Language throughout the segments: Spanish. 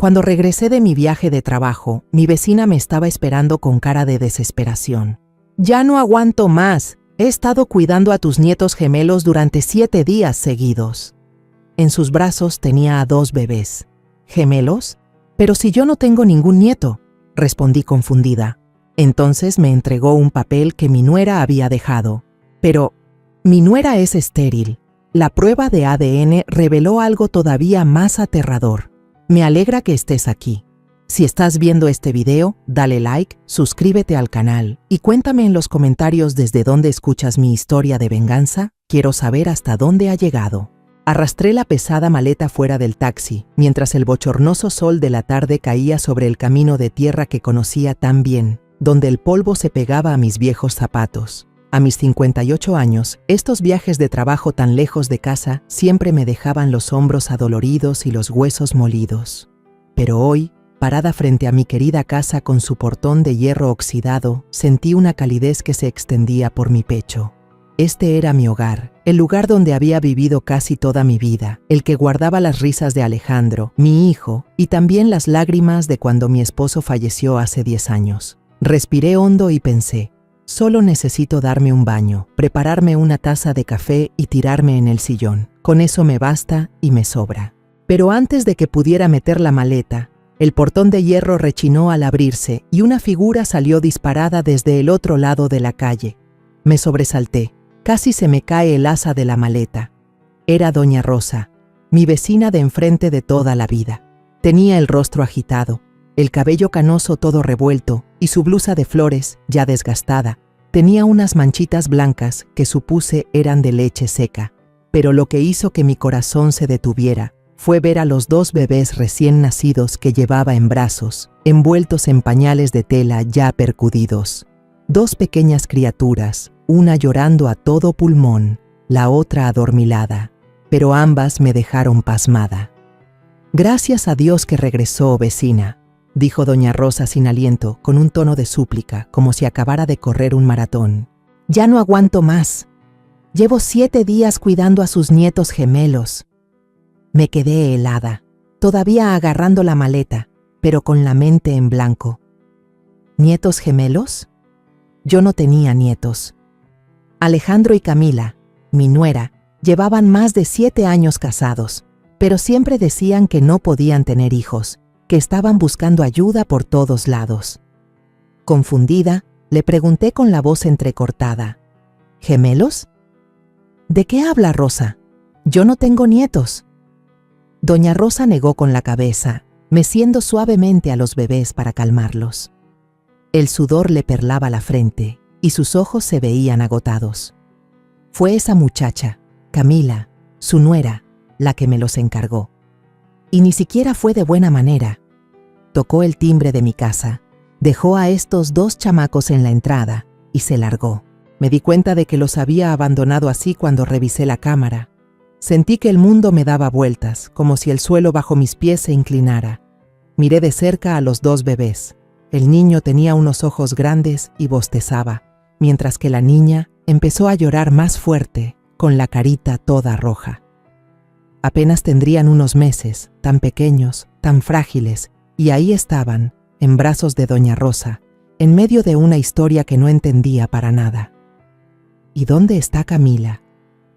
Cuando regresé de mi viaje de trabajo, mi vecina me estaba esperando con cara de desesperación. «Ya no aguanto más. He estado cuidando a tus nietos gemelos durante 7 días seguidos». En sus brazos tenía a 2 bebés. ¿Gemelos? «Pero si yo no tengo ningún nieto», respondí confundida. Entonces me entregó un papel que mi nuera había dejado. «Pero mi nuera es estéril». La prueba de ADN reveló algo todavía más aterrador. «Me alegra que estés aquí. Si estás viendo este video, dale like, suscríbete al canal y cuéntame en los comentarios desde dónde escuchas mi historia de venganza. Quiero saber hasta dónde ha llegado». Arrastré la pesada maleta fuera del taxi, mientras el bochornoso sol de la tarde caía sobre el camino de tierra que conocía tan bien, donde el polvo se pegaba a mis viejos zapatos. A mis 58 años, estos viajes de trabajo tan lejos de casa siempre me dejaban los hombros adoloridos y los huesos molidos. Pero hoy, parada frente a mi querida casa con su portón de hierro oxidado, sentí una calidez que se extendía por mi pecho. Este era mi hogar, el lugar donde había vivido casi toda mi vida, el que guardaba las risas de Alejandro, mi hijo, y también las lágrimas de cuando mi esposo falleció hace 10 años. Respiré hondo y pensé, solo necesito darme un baño, prepararme una taza de café y tirarme en el sillón. Con eso me basta y me sobra. Pero antes de que pudiera meter la maleta, el portón de hierro rechinó al abrirse y una figura salió disparada desde el otro lado de la calle. Me sobresalté. Casi se me cae el asa de la maleta. Era doña Rosa, mi vecina de enfrente de toda la vida. Tenía el rostro agitado, el cabello canoso todo revuelto y su blusa de flores, ya desgastada, tenía unas manchitas blancas que supuse eran de leche seca. Pero lo que hizo que mi corazón se detuviera fue ver a los 2 bebés recién nacidos que llevaba en brazos, envueltos en pañales de tela ya percudidos. 2 pequeñas criaturas, una llorando a todo pulmón, la otra adormilada, pero ambas me dejaron pasmada. «Gracias a Dios que regresó, vecina», dijo doña Rosa sin aliento, con un tono de súplica, como si acabara de correr un maratón. «Ya no aguanto más. Llevo 7 días cuidando a sus nietos gemelos». Me quedé helada, todavía agarrando la maleta, pero con la mente en blanco. ¿Nietos gemelos? Yo no tenía nietos. Alejandro y Camila, mi nuera, llevaban más de 7 años casados, pero siempre decían que no podían tener hijos, que estaban buscando ayuda por todos lados. Confundida, le pregunté con la voz entrecortada, ¿gemelos? ¿De qué habla Rosa? Yo no tengo nietos. Doña Rosa negó con la cabeza, meciendo suavemente a los bebés para calmarlos. El sudor le perlaba la frente y sus ojos se veían agotados. Fue esa muchacha, Camila, su nuera, la que me los encargó. Y ni siquiera fue de buena manera. Tocó el timbre de mi casa, dejó a estos 2 chamacos en la entrada y se largó. Me di cuenta de que los había abandonado así cuando revisé la cámara. Sentí que el mundo me daba vueltas, como si el suelo bajo mis pies se inclinara. Miré de cerca a los 2 bebés. El niño tenía unos ojos grandes y bostezaba, mientras que la niña empezó a llorar más fuerte, con la carita toda roja. Apenas tendrían unos meses, tan pequeños, tan frágiles, y ahí estaban, en brazos de doña Rosa, en medio de una historia que no entendía para nada. ¿Y dónde está Camila?,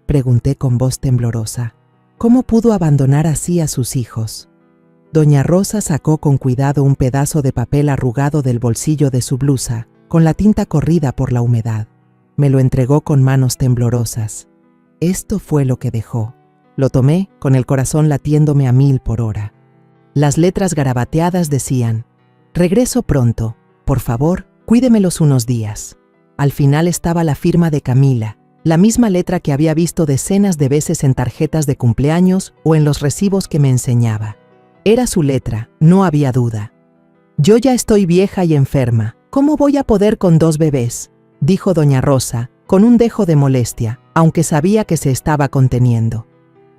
pregunté con voz temblorosa. ¿Cómo pudo abandonar así a sus hijos? Doña Rosa sacó con cuidado un pedazo de papel arrugado del bolsillo de su blusa, con la tinta corrida por la humedad. Me lo entregó con manos temblorosas. Esto fue lo que dejó. Lo tomé, con el corazón latiéndome a 1000 por hora. Las letras garabateadas decían: «Regreso pronto. Por favor, cuídemelos unos días». Al final estaba la firma de Camila, la misma letra que había visto decenas de veces en tarjetas de cumpleaños o en los recibos que me enseñaba. Era su letra, no había duda. «Yo ya estoy vieja y enferma. ¿Cómo voy a poder con 2 bebés?», dijo doña Rosa, con un dejo de molestia, aunque sabía que se estaba conteniendo.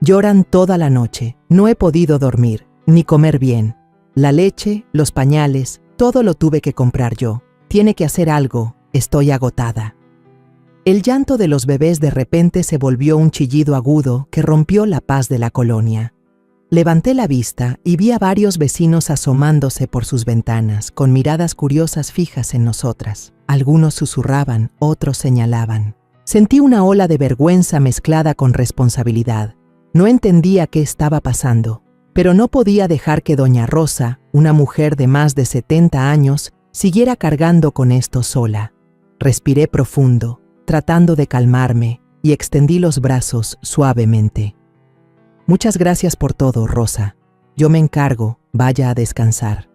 «Lloran toda la noche. No he podido dormir, ni comer bien. La leche, los pañales, todo lo tuve que comprar yo. Tiene que hacer algo. Estoy agotada». El llanto de los bebés de repente se volvió un chillido agudo que rompió la paz de la colonia. Levanté la vista y vi a varios vecinos asomándose por sus ventanas, con miradas curiosas fijas en nosotras. Algunos susurraban, otros señalaban. Sentí una ola de vergüenza mezclada con responsabilidad. No entendía qué estaba pasando, pero no podía dejar que doña Rosa, una mujer de más de 70 años, siguiera cargando con esto sola. Respiré profundo, tratando de calmarme, y extendí los brazos suavemente. Muchas gracias por todo, Rosa. Yo me encargo, vaya a descansar.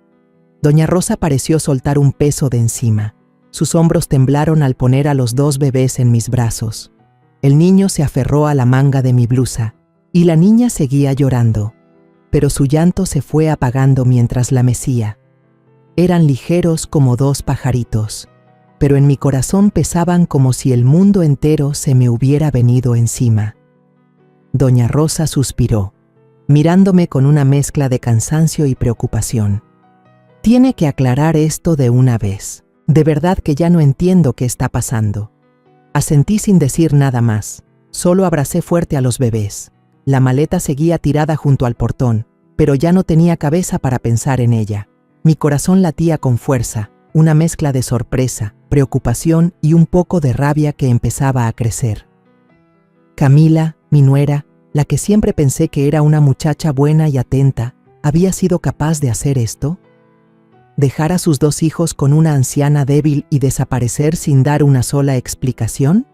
Doña Rosa pareció soltar un peso de encima. Sus hombros temblaron al poner a los 2 bebés en mis brazos. El niño se aferró a la manga de mi blusa, y la niña seguía llorando, pero su llanto se fue apagando mientras la mecía. Eran ligeros como 2 pajaritos, pero en mi corazón pesaban como si el mundo entero se me hubiera venido encima. Doña Rosa suspiró, mirándome con una mezcla de cansancio y preocupación. Tiene que aclarar esto de una vez. De verdad que ya no entiendo qué está pasando. Asentí sin decir nada más. Solo abracé fuerte a los bebés. La maleta seguía tirada junto al portón, pero ya no tenía cabeza para pensar en ella. Mi corazón latía con fuerza, una mezcla de sorpresa, preocupación y un poco de rabia que empezaba a crecer. Camila, mi nuera, la que siempre pensé que era una muchacha buena y atenta, ¿había sido capaz de hacer esto? ¿Dejar a sus 2 hijos con una anciana débil y desaparecer sin dar una sola explicación?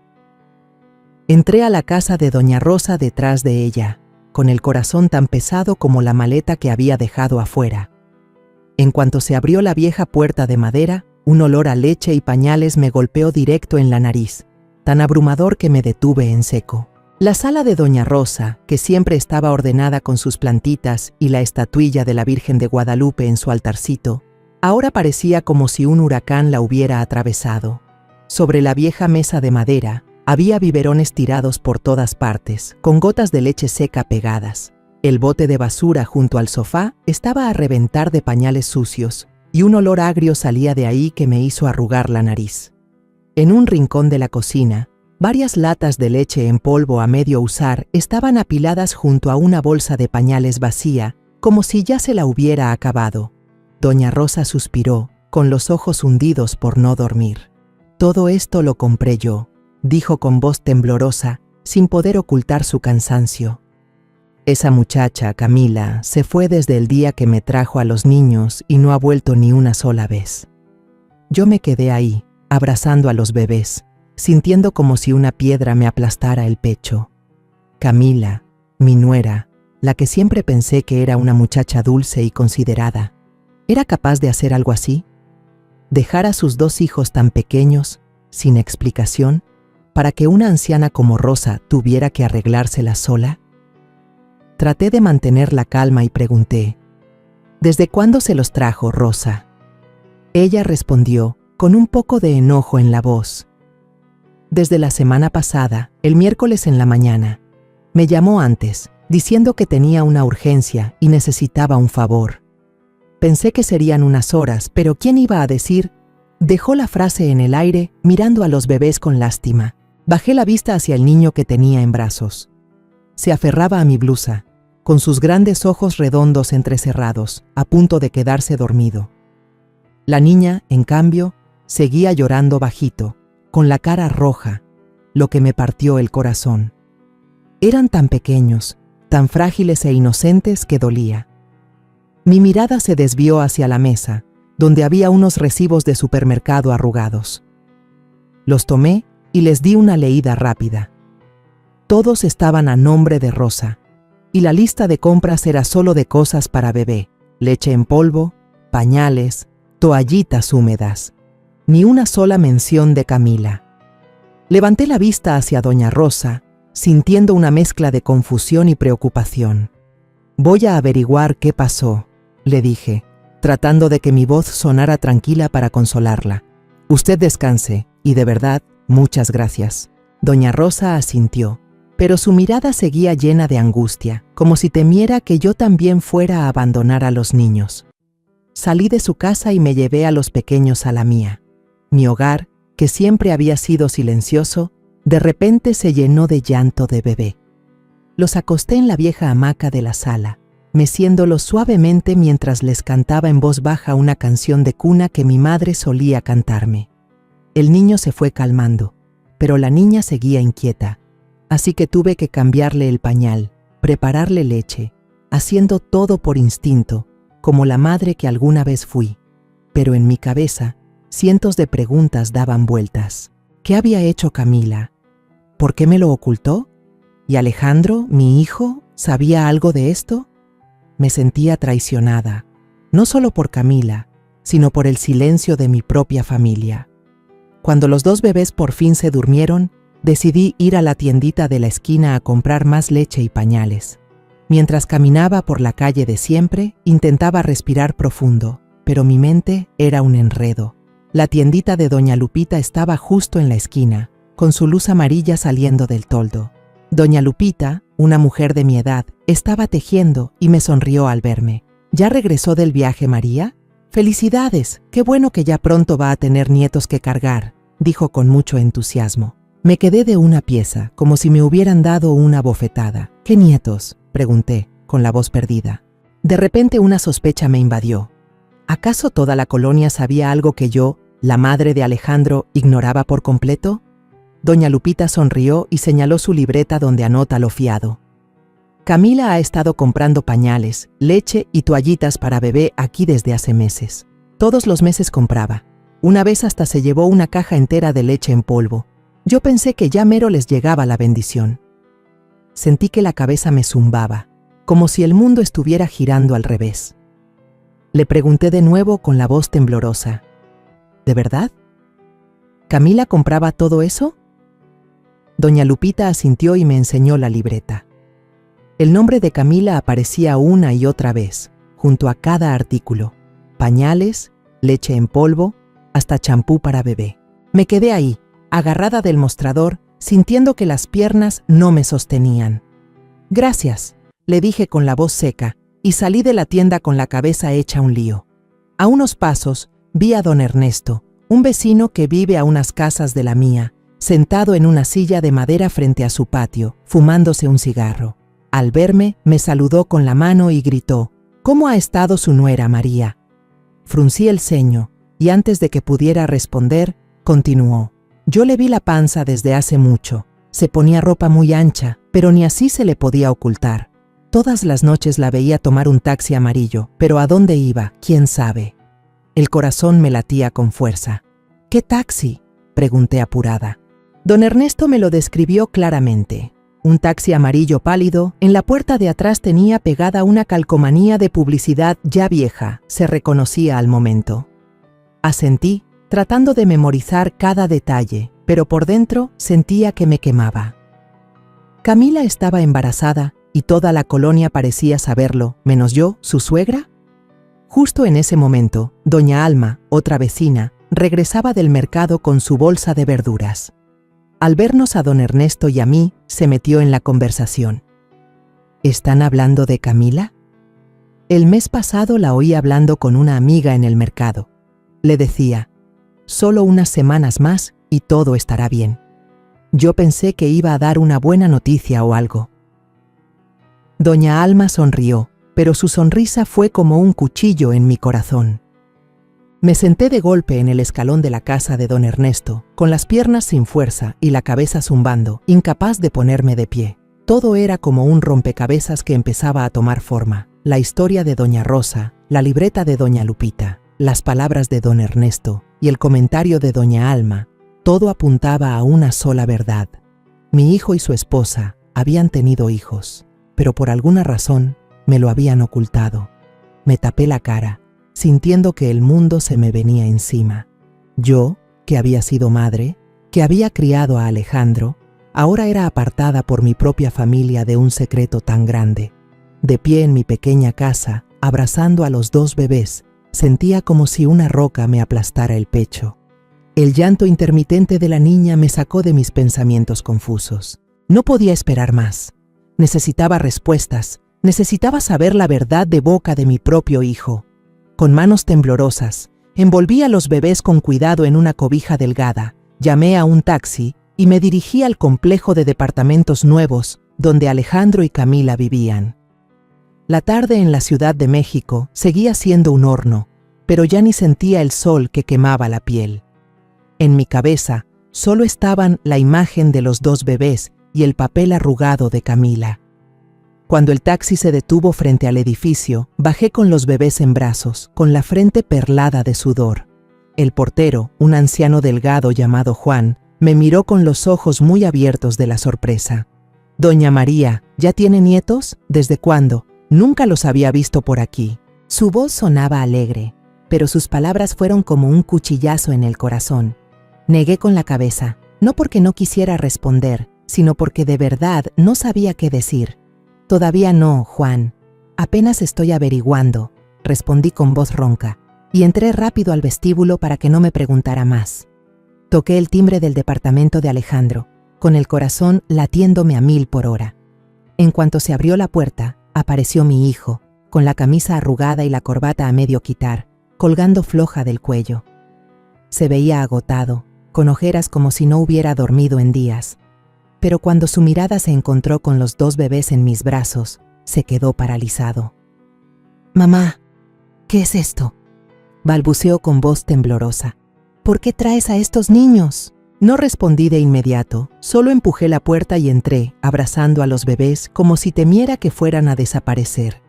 Entré a la casa de doña Rosa detrás de ella, con el corazón tan pesado como la maleta que había dejado afuera. En cuanto se abrió la vieja puerta de madera, un olor a leche y pañales me golpeó directo en la nariz, tan abrumador que me detuve en seco. La sala de doña Rosa, que siempre estaba ordenada con sus plantitas y la estatuilla de la Virgen de Guadalupe en su altarcito, ahora parecía como si un huracán la hubiera atravesado. Sobre la vieja mesa de madera, había biberones tirados por todas partes, con gotas de leche seca pegadas. El bote de basura junto al sofá estaba a reventar de pañales sucios, y un olor agrio salía de ahí que me hizo arrugar la nariz. En un rincón de la cocina, varias latas de leche en polvo a medio usar estaban apiladas junto a una bolsa de pañales vacía, como si ya se la hubiera acabado. Doña Rosa suspiró, con los ojos hundidos por no dormir. Todo esto lo compré yo, dijo con voz temblorosa, sin poder ocultar su cansancio. Esa muchacha, Camila, se fue desde el día que me trajo a los niños y no ha vuelto ni una sola vez. Yo me quedé ahí, abrazando a los bebés, sintiendo como si una piedra me aplastara el pecho. Camila, mi nuera, la que siempre pensé que era una muchacha dulce y considerada, ¿era capaz de hacer algo así? ¿Dejar a sus 2 hijos tan pequeños, sin explicación, para que una anciana como Rosa tuviera que arreglársela sola? Traté de mantener la calma y pregunté, ¿desde cuándo se los trajo, Rosa? Ella respondió, con un poco de enojo en la voz. Desde la semana pasada, el miércoles en la mañana. Me llamó antes, diciendo que tenía una urgencia y necesitaba un favor. Pensé que serían unas horas, pero ¿quién iba a decir? Dejó la frase en el aire, mirando a los bebés con lástima. Bajé la vista hacia el niño que tenía en brazos. Se aferraba a mi blusa, con sus grandes ojos redondos entrecerrados, a punto de quedarse dormido. La niña, en cambio, seguía llorando bajito, con la cara roja, lo que me partió el corazón. Eran tan pequeños, tan frágiles e inocentes que dolía. Mi mirada se desvió hacia la mesa, donde había unos recibos de supermercado arrugados. Los tomé y les di una leída rápida. Todos estaban a nombre de Rosa, y la lista de compras era solo de cosas para bebé, leche en polvo, pañales, toallitas húmedas. Ni una sola mención de Camila. Levanté la vista hacia doña Rosa, sintiendo una mezcla de confusión y preocupación. Voy a averiguar qué pasó, le dije, tratando de que mi voz sonara tranquila para consolarla. Usted descanse, y de verdad, muchas gracias. Doña Rosa asintió, pero su mirada seguía llena de angustia, como si temiera que yo también fuera a abandonar a los niños. Salí de su casa y me llevé a los pequeños a la mía. Mi hogar, que siempre había sido silencioso, de repente se llenó de llanto de bebé. Los acosté en la vieja hamaca de la sala, meciéndolos suavemente mientras les cantaba en voz baja una canción de cuna que mi madre solía cantarme. El niño se fue calmando, pero la niña seguía inquieta, así que tuve que cambiarle el pañal, prepararle leche, haciendo todo por instinto, como la madre que alguna vez fui. Pero en mi cabeza, cientos de preguntas daban vueltas. ¿Qué había hecho Camila? ¿Por qué me lo ocultó? ¿Y Alejandro, mi hijo, sabía algo de esto? Me sentía traicionada, no solo por Camila, sino por el silencio de mi propia familia. Cuando los 2 bebés por fin se durmieron, decidí ir a la tiendita de la esquina a comprar más leche y pañales. Mientras caminaba por la calle de siempre, intentaba respirar profundo, pero mi mente era un enredo. La tiendita de Doña Lupita estaba justo en la esquina, con su luz amarilla saliendo del toldo. Doña Lupita, una mujer de mi edad, estaba tejiendo y me sonrió al verme. ¿Ya regresó del viaje, María? ¡Felicidades! ¡Qué bueno que ya pronto va a tener nietos que cargar!, dijo con mucho entusiasmo. Me quedé de una pieza, como si me hubieran dado una bofetada. ¿Qué nietos?, pregunté, con la voz perdida. De repente una sospecha me invadió. ¿Acaso toda la colonia sabía algo que yo, la madre de Alejandro, ignoraba por completo? Doña Lupita sonrió y señaló su libreta donde anota lo fiado. Camila ha estado comprando pañales, leche y toallitas para bebé aquí desde hace meses. Todos los meses compraba. Una vez hasta se llevó una caja entera de leche en polvo. Yo pensé que ya mero les llegaba la bendición. Sentí que la cabeza me zumbaba, como si el mundo estuviera girando al revés. Le pregunté de nuevo con la voz temblorosa. ¿De verdad? ¿Camila compraba todo eso? Doña Lupita asintió y me enseñó la libreta. El nombre de Camila aparecía una y otra vez, junto a cada artículo. Pañales, leche en polvo, hasta champú para bebé. Me quedé ahí, agarrada del mostrador, sintiendo que las piernas no me sostenían. Gracias, le dije con la voz seca, y salí de la tienda con la cabeza hecha un lío. A unos pasos, vi a don Ernesto, un vecino que vive a unas casas de la mía, sentado en una silla de madera frente a su patio, fumándose un cigarro. Al verme, me saludó con la mano y gritó, ¿cómo ha estado su nuera, María? Fruncí el ceño, y antes de que pudiera responder, continuó. Yo le vi la panza desde hace mucho. Se ponía ropa muy ancha, pero ni así se le podía ocultar. Todas las noches la veía tomar un taxi amarillo, pero ¿a dónde iba? ¿Quién sabe? El corazón me latía con fuerza. ¿Qué taxi?, pregunté apurada. Don Ernesto me lo describió claramente. Un taxi amarillo pálido, en la puerta de atrás tenía pegada una calcomanía de publicidad ya vieja, se reconocía al momento. Asentí, tratando de memorizar cada detalle, pero por dentro sentía que me quemaba. Camila estaba embarazada y toda la colonia parecía saberlo, menos yo, su suegra. Justo en ese momento, doña Alma, otra vecina, regresaba del mercado con su bolsa de verduras. Al vernos a don Ernesto y a mí, se metió en la conversación. ¿Están hablando de Camila? El mes pasado la oí hablando con una amiga en el mercado. Le decía, solo unas semanas más y todo estará bien. Yo pensé que iba a dar una buena noticia o algo. Doña Alma sonrió, pero su sonrisa fue como un cuchillo en mi corazón. Me senté de golpe en el escalón de la casa de don Ernesto, con las piernas sin fuerza y la cabeza zumbando, incapaz de ponerme de pie. Todo era como un rompecabezas que empezaba a tomar forma. La historia de doña Rosa, la libreta de doña Lupita, las palabras de don Ernesto y el comentario de doña Alma, todo apuntaba a una sola verdad. Mi hijo y su esposa habían tenido hijos, pero por alguna razón me lo habían ocultado. Me tapé la cara, sintiendo que el mundo se me venía encima. Yo, que había sido madre, que había criado a Alejandro, ahora era apartada por mi propia familia de un secreto tan grande. De pie en mi pequeña casa, abrazando a los 2 bebés, sentía como si una roca me aplastara el pecho. El llanto intermitente de la niña me sacó de mis pensamientos confusos. No podía esperar más. Necesitaba respuestas, necesitaba saber la verdad de boca de mi propio hijo. Con manos temblorosas, envolví a los bebés con cuidado en una cobija delgada, llamé a un taxi y me dirigí al complejo de departamentos nuevos donde Alejandro y Camila vivían. La tarde en la Ciudad de México seguía siendo un horno, pero ya ni sentía el sol que quemaba la piel. En mi cabeza solo estaban la imagen de los 2 bebés y el papel arrugado de Camila. Cuando el taxi se detuvo frente al edificio, bajé con los bebés en brazos, con la frente perlada de sudor. El portero, un anciano delgado llamado Juan, me miró con los ojos muy abiertos de la sorpresa. «Doña María, ¿ya tiene nietos? ¿Desde cuándo? Nunca los había visto por aquí». Su voz sonaba alegre, pero sus palabras fueron como un cuchillazo en el corazón. Negué con la cabeza, no porque no quisiera responder, sino porque de verdad no sabía qué decir. «Todavía no, Juan. Apenas estoy averiguando», respondí con voz ronca, y entré rápido al vestíbulo para que no me preguntara más. Toqué el timbre del departamento de Alejandro, con el corazón latiéndome a 1000 por hora. En cuanto se abrió la puerta, apareció mi hijo, con la camisa arrugada y la corbata a medio quitar, colgando floja del cuello. Se veía agotado, con ojeras como si no hubiera dormido en días. Pero cuando su mirada se encontró con los 2 bebés en mis brazos, se quedó paralizado. «Mamá, ¿qué es esto?», balbuceó con voz temblorosa. «¿Por qué traes a estos niños?». No respondí de inmediato, solo empujé la puerta y entré, abrazando a los bebés como si temiera que fueran a desaparecer.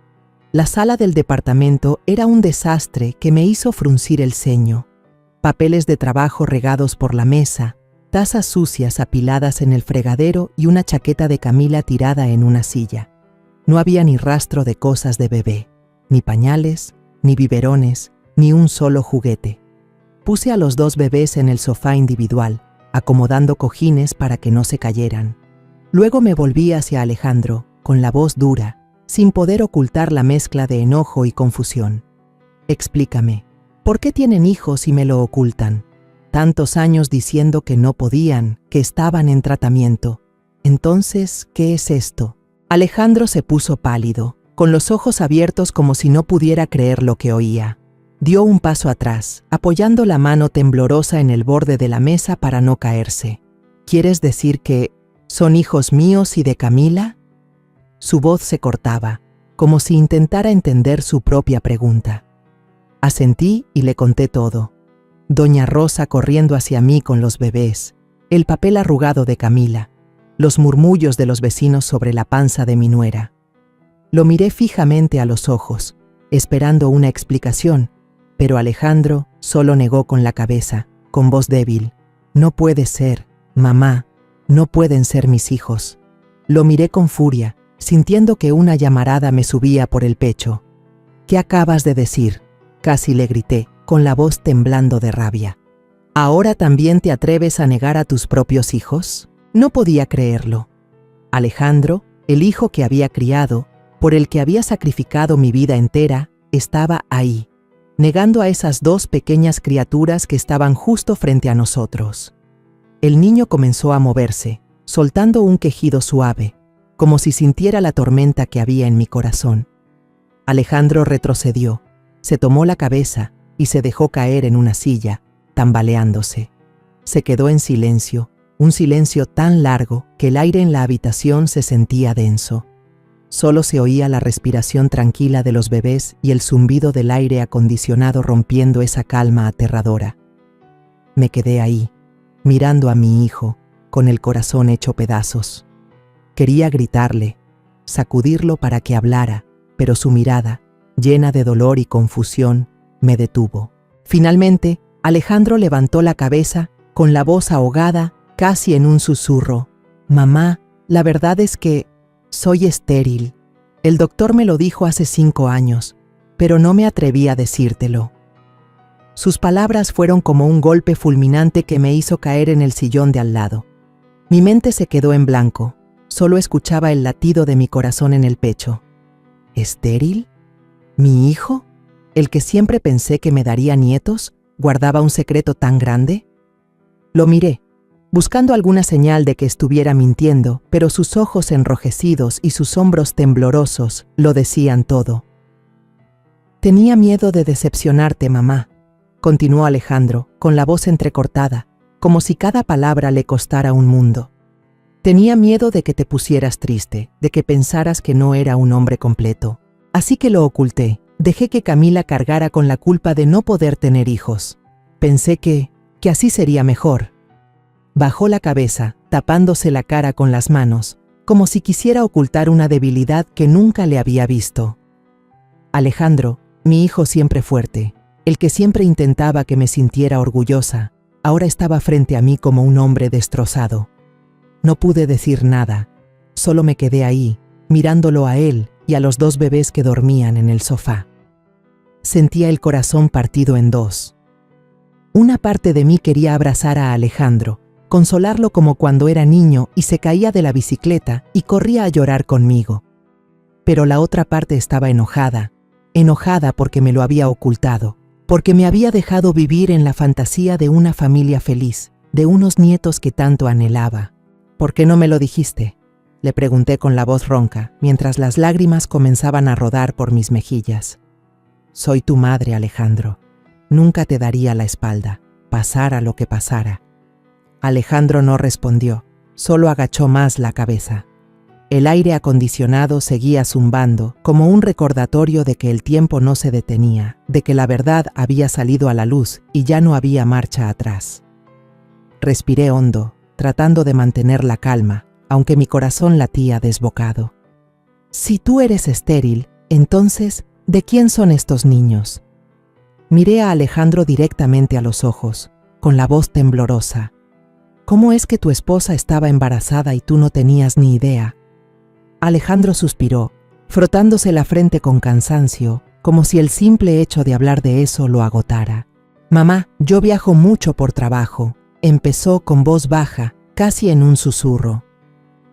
La sala del departamento era un desastre que me hizo fruncir el ceño. Papeles de trabajo regados por la mesa, tazas sucias apiladas en el fregadero y una chaqueta de Camila tirada en una silla. No había ni rastro de cosas de bebé, ni pañales, ni biberones, ni un solo juguete. Puse a los 2 bebés en el sofá individual, acomodando cojines para que no se cayeran. Luego me volví hacia Alejandro, con la voz dura, sin poder ocultar la mezcla de enojo y confusión. «Explícame, ¿por qué tienen hijos y me lo ocultan? Tantos años diciendo que no podían, que estaban en tratamiento. Entonces, ¿qué es esto?». Alejandro se puso pálido, con los ojos abiertos como si no pudiera creer lo que oía. Dio un paso atrás, apoyando la mano temblorosa en el borde de la mesa para no caerse. «¿Quieres decir que son hijos míos y de Camila?». Su voz se cortaba, como si intentara entender su propia pregunta. Asentí y le conté todo. Doña Rosa corriendo hacia mí con los bebés, el papel arrugado de Camila, los murmullos de los vecinos sobre la panza de mi nuera. Lo miré fijamente a los ojos, esperando una explicación, pero Alejandro solo negó con la cabeza, con voz débil. «No puede ser, mamá, no pueden ser mis hijos». Lo miré con furia, sintiendo que una llamarada me subía por el pecho. «¿Qué acabas de decir?», casi le grité, con la voz temblando de rabia. «¿Ahora también te atreves a negar a tus propios hijos?». No podía creerlo. Alejandro, el hijo que había criado, por el que había sacrificado mi vida entera, estaba ahí, negando a esas 2 pequeñas criaturas que estaban justo frente a nosotros. El niño comenzó a moverse, soltando un quejido suave, como si sintiera la tormenta que había en mi corazón. Alejandro retrocedió, se tomó la cabeza y se dejó caer en una silla, tambaleándose. Se quedó en silencio, un silencio tan largo que el aire en la habitación se sentía denso. Solo se oía la respiración tranquila de los bebés y el zumbido del aire acondicionado rompiendo esa calma aterradora. Me quedé ahí, mirando a mi hijo, con el corazón hecho pedazos. Quería gritarle, sacudirlo para que hablara, pero su mirada, llena de dolor y confusión, me detuvo. Finalmente, Alejandro levantó la cabeza, con la voz ahogada, casi en un susurro. «Mamá, la verdad es que soy estéril. El doctor me lo dijo hace 5 años, pero no me atreví a decírtelo». Sus palabras fueron como un golpe fulminante que me hizo caer en el sillón de al lado. Mi mente se quedó en blanco, solo escuchaba el latido de mi corazón en el pecho. ¿Estéril? ¿Mi hijo? ¿El que siempre pensé que me daría nietos? ¿Guardaba un secreto tan grande? Lo miré, buscando alguna señal de que estuviera mintiendo, pero sus ojos enrojecidos y sus hombros temblorosos lo decían todo. «Tenía miedo de decepcionarte, mamá», continuó Alejandro, con la voz entrecortada, como si cada palabra le costara un mundo. «Tenía miedo de que te pusieras triste, de que pensaras que no era un hombre completo. Así que lo oculté. Dejé que Camila cargara con la culpa de no poder tener hijos. Pensé que así sería mejor. Bajó la cabeza, tapándose la cara con las manos, como si quisiera ocultar una debilidad que nunca le había visto. Alejandro, mi hijo siempre fuerte, el que siempre intentaba que me sintiera orgullosa, ahora estaba frente a mí como un hombre destrozado. No pude decir nada, solo me quedé ahí, mirándolo a él y a los 2 bebés que dormían en el sofá. Sentía el corazón partido en 2. Una parte de mí quería abrazar a Alejandro, consolarlo como cuando era niño y se caía de la bicicleta y corría a llorar conmigo. Pero la otra parte estaba enojada porque me lo había ocultado, porque me había dejado vivir en la fantasía de una familia feliz, de unos nietos que tanto anhelaba. ¿Por qué no me lo dijiste?, le pregunté con la voz ronca, mientras las lágrimas comenzaban a rodar por mis mejillas. Soy tu madre, Alejandro. Nunca te daría la espalda, pasara lo que pasara. Alejandro no respondió, solo agachó más la cabeza. El aire acondicionado seguía zumbando, como un recordatorio de que el tiempo no se detenía, de que la verdad había salido a la luz y ya no había marcha atrás. Respiré hondo, tratando de mantener la calma, aunque mi corazón latía desbocado. Si tú eres estéril, entonces, ¿de quién son estos niños? Miré a Alejandro directamente a los ojos, con la voz temblorosa. ¿Cómo es que tu esposa estaba embarazada y tú no tenías ni idea? Alejandro suspiró, frotándose la frente con cansancio, como si el simple hecho de hablar de eso lo agotara. Mamá, yo viajo mucho por trabajo, empezó con voz baja, casi en un susurro.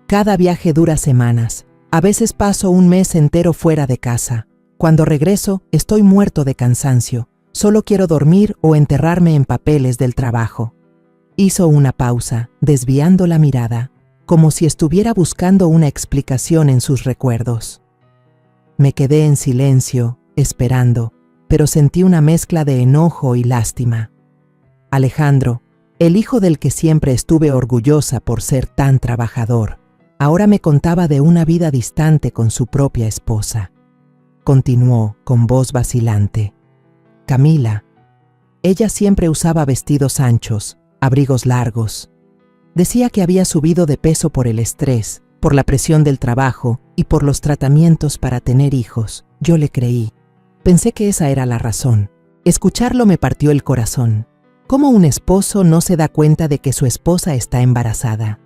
Cada viaje dura semanas, a veces paso un mes entero fuera de casa. Cuando regreso, estoy muerto de cansancio. Solo quiero dormir o enterrarme en papeles del trabajo. Hizo una pausa, desviando la mirada, como si estuviera buscando una explicación en sus recuerdos. Me quedé en silencio, esperando, pero sentí una mezcla de enojo y lástima. Alejandro, el hijo del que siempre estuve orgullosa por ser tan trabajador, ahora me contaba de una vida distante con su propia esposa. Continuó con voz vacilante. Camila. Ella siempre usaba vestidos anchos, abrigos largos. Decía que había subido de peso por el estrés, por la presión del trabajo y por los tratamientos para tener hijos. Yo le creí. Pensé que esa era la razón. Escucharlo me partió el corazón. ¿Cómo un esposo no se da cuenta de que su esposa está embarazada?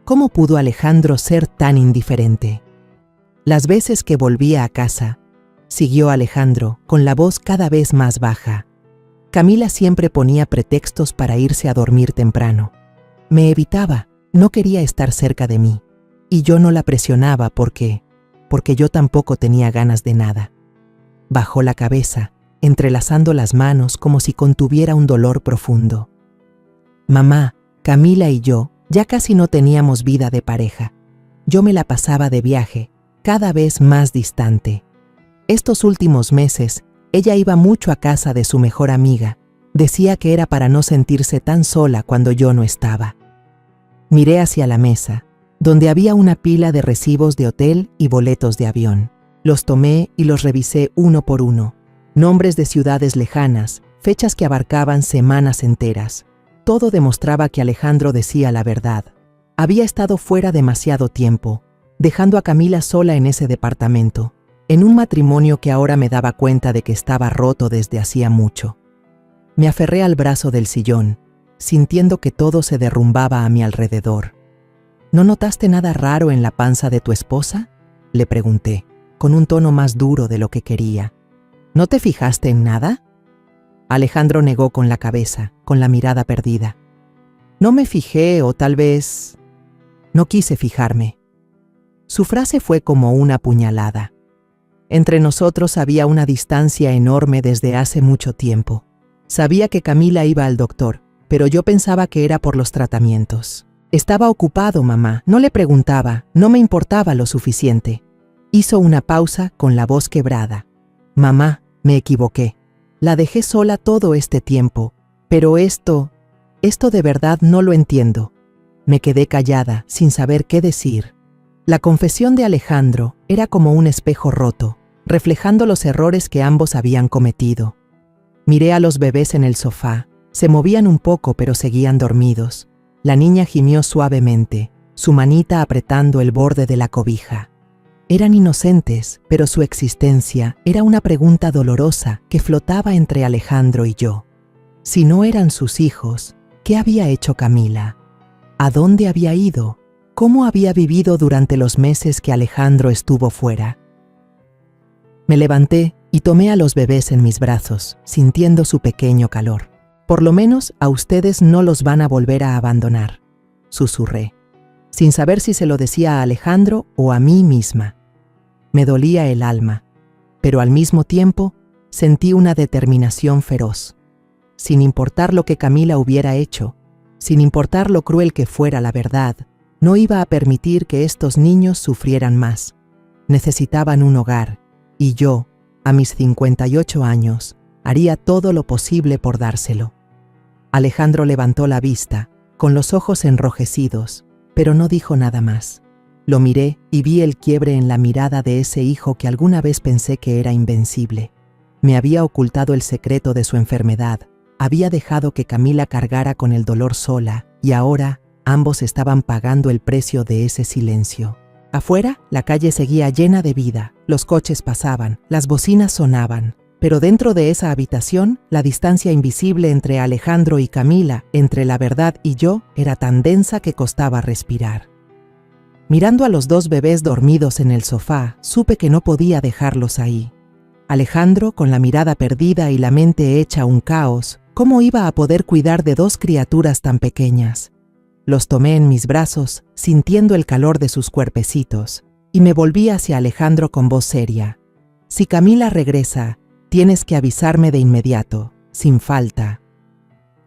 ¿Cómo pudo Alejandro ser tan indiferente? Las veces que volvía a casa, siguió Alejandro, con la voz cada vez más baja. Camila siempre ponía pretextos para irse a dormir temprano. Me evitaba, no quería estar cerca de mí. Y yo no la presionaba porque yo tampoco tenía ganas de nada. Bajó la cabeza, entrelazando las manos como si contuviera un dolor profundo. Mamá, Camila y yo ya casi no teníamos vida de pareja. Yo me la pasaba de viaje, cada vez más distante. Estos últimos meses, ella iba mucho a casa de su mejor amiga. Decía que era para no sentirse tan sola cuando yo no estaba. Miré hacia la mesa, donde había una pila de recibos de hotel y boletos de avión. Los tomé y los revisé uno por uno. Nombres de ciudades lejanas, fechas que abarcaban semanas enteras. Todo demostraba que Alejandro decía la verdad. Había estado fuera demasiado tiempo, dejando a Camila sola en ese departamento, en un matrimonio que ahora me daba cuenta de que estaba roto desde hacía mucho. Me aferré al brazo del sillón, sintiendo que todo se derrumbaba a mi alrededor. ¿No notaste nada raro en la panza de tu esposa?, le pregunté, con un tono más duro de lo que quería. ¿No te fijaste en nada? Alejandro negó con la cabeza, con la mirada perdida. No me fijé, o tal vez no quise fijarme. Su frase fue como una puñalada. Entre nosotros había una distancia enorme desde hace mucho tiempo. Sabía que Camila iba al doctor, pero yo pensaba que era por los tratamientos. Estaba ocupado, mamá, no le preguntaba, no me importaba lo suficiente. Hizo una pausa con la voz quebrada. Mamá, me equivoqué. La dejé sola todo este tiempo, pero esto de verdad no lo entiendo. Me quedé callada, sin saber qué decir. La confesión de Alejandro era como un espejo roto. reflejando los errores que ambos habían cometido. Miré a los bebés en el sofá. Se movían un poco, pero seguían dormidos. La niña gimió suavemente, su manita apretando el borde de la cobija. Eran inocentes, pero su existencia era una pregunta dolorosa que flotaba entre Alejandro y yo. Si no eran sus hijos, ¿qué había hecho Camila? ¿A dónde había ido? ¿Cómo había vivido durante los meses que Alejandro estuvo fuera? Me levanté y tomé a los bebés en mis brazos, sintiendo su pequeño calor. Por lo menos a ustedes no los van a volver a abandonar, susurré, sin saber si se lo decía a Alejandro o a mí misma. Me dolía el alma, pero al mismo tiempo sentí una determinación feroz. Sin importar lo que Camila hubiera hecho, sin importar lo cruel que fuera la verdad, no iba a permitir que estos niños sufrieran más. Necesitaban un hogar, y yo, a mis 58 años, haría todo lo posible por dárselo. Alejandro levantó la vista, con los ojos enrojecidos, pero no dijo nada más. Lo miré y vi el quiebre en la mirada de ese hijo que alguna vez pensé que era invencible. Me había ocultado el secreto de su enfermedad, había dejado que Camila cargara con el dolor sola, y ahora ambos estaban pagando el precio de ese silencio. Afuera, la calle seguía llena de vida, los coches pasaban, las bocinas sonaban, pero dentro de esa habitación, la distancia invisible entre Alejandro y Camila, entre la verdad y yo, era tan densa que costaba respirar. Mirando a los dos bebés dormidos en el sofá, supe que no podía dejarlos ahí. Alejandro, con la mirada perdida y la mente hecha un caos, ¿cómo iba a poder cuidar de dos criaturas tan pequeñas? Los tomé en mis brazos, sintiendo el calor de sus cuerpecitos, y me volví hacia Alejandro con voz seria. Si Camila regresa, tienes que avisarme de inmediato, sin falta.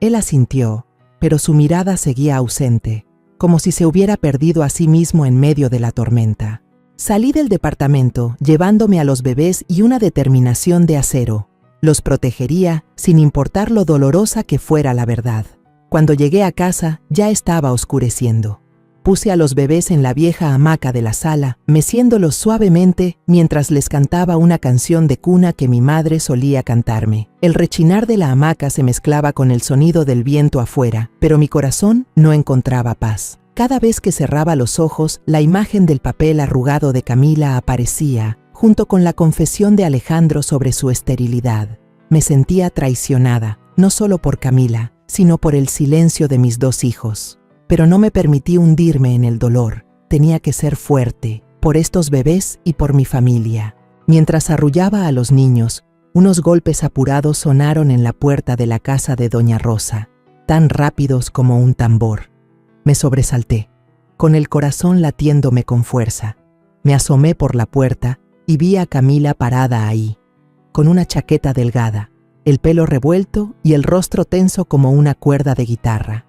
Él asintió, pero su mirada seguía ausente, como si se hubiera perdido a sí mismo en medio de la tormenta. Salí del departamento, llevándome a los bebés y una determinación de acero. Los protegería sin importar lo dolorosa que fuera la verdad. Cuando llegué a casa, ya estaba oscureciendo. Puse a los bebés en la vieja hamaca de la sala, meciéndolos suavemente mientras les cantaba una canción de cuna que mi madre solía cantarme. El rechinar de la hamaca se mezclaba con el sonido del viento afuera, pero mi corazón no encontraba paz. Cada vez que cerraba los ojos, la imagen del papel arrugado de Camila aparecía, junto con la confesión de Alejandro sobre su esterilidad. Me sentía traicionada, no solo por Camila, sino por el silencio de mis dos hijos. Pero no me permití hundirme en el dolor. Tenía que ser fuerte, por estos bebés y por mi familia. Mientras arrullaba a los niños, unos golpes apurados sonaron en la puerta de la casa de Doña Rosa, tan rápidos como un tambor. Me sobresalté, con el corazón latiéndome con fuerza. Me asomé por la puerta y vi a Camila parada ahí, con una chaqueta delgada, el pelo revuelto y el rostro tenso como una cuerda de guitarra.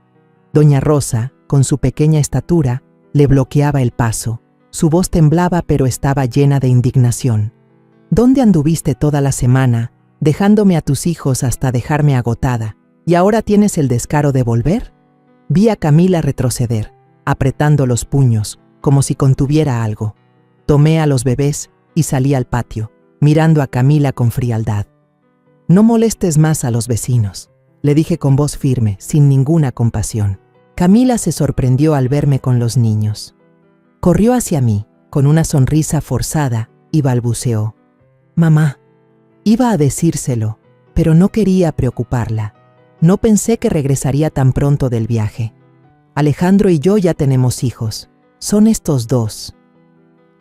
Doña Rosa, con su pequeña estatura, le bloqueaba el paso. Su voz temblaba, pero estaba llena de indignación. ¿Dónde anduviste toda la semana, dejándome a tus hijos hasta dejarme agotada? ¿Y ahora tienes el descaro de volver? Vi a Camila retroceder, apretando los puños, como si contuviera algo. Tomé a los bebés y salí al patio, mirando a Camila con frialdad. No molestes más a los vecinos, le dije con voz firme, sin ninguna compasión. Camila se sorprendió al verme con los niños. Corrió hacia mí, con una sonrisa forzada, y balbuceó. Mamá. Iba a decírselo, pero no quería preocuparla. No pensé que regresaría tan pronto del viaje. Alejandro y yo ya tenemos hijos. Son estos dos.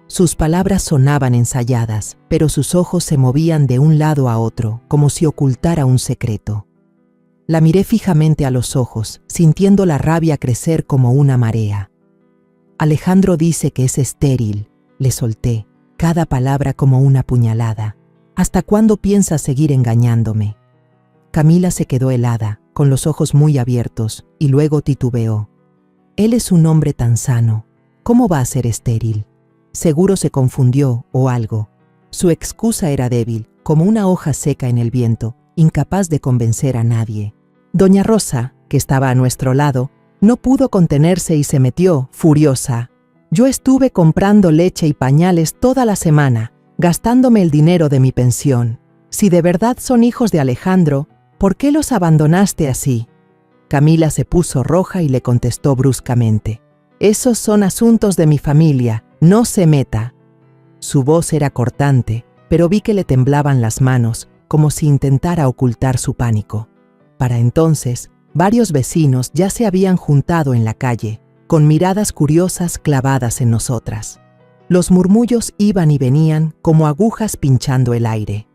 Sus palabras sonaban ensayadas, pero sus ojos se movían de un lado a otro, como si ocultara un secreto. La miré fijamente a los ojos, sintiendo la rabia crecer como una marea. Alejandro dice que es estéril, le solté, cada palabra como una puñalada. ¿Hasta cuándo piensas seguir engañándome? Camila se quedó helada, con los ojos muy abiertos, y luego titubeó. Él es un hombre tan sano, ¿cómo va a ser estéril? Seguro se confundió o algo. Su excusa era débil, como una hoja seca en el viento, incapaz de convencer a nadie. Doña Rosa, que estaba a nuestro lado, no pudo contenerse y se metió, furiosa. Yo estuve comprando leche y pañales toda la semana, gastándome el dinero de mi pensión. Si de verdad son hijos de Alejandro, ¿por qué los abandonaste así? Camila se puso roja y le contestó bruscamente: esos son asuntos de mi familia, no se meta. Su voz era cortante, pero vi que le temblaban las manos, como si intentara ocultar su pánico. Para entonces, varios vecinos ya se habían juntado en la calle, con miradas curiosas clavadas en nosotras. Los murmullos iban y venían como agujas pinchando el aire.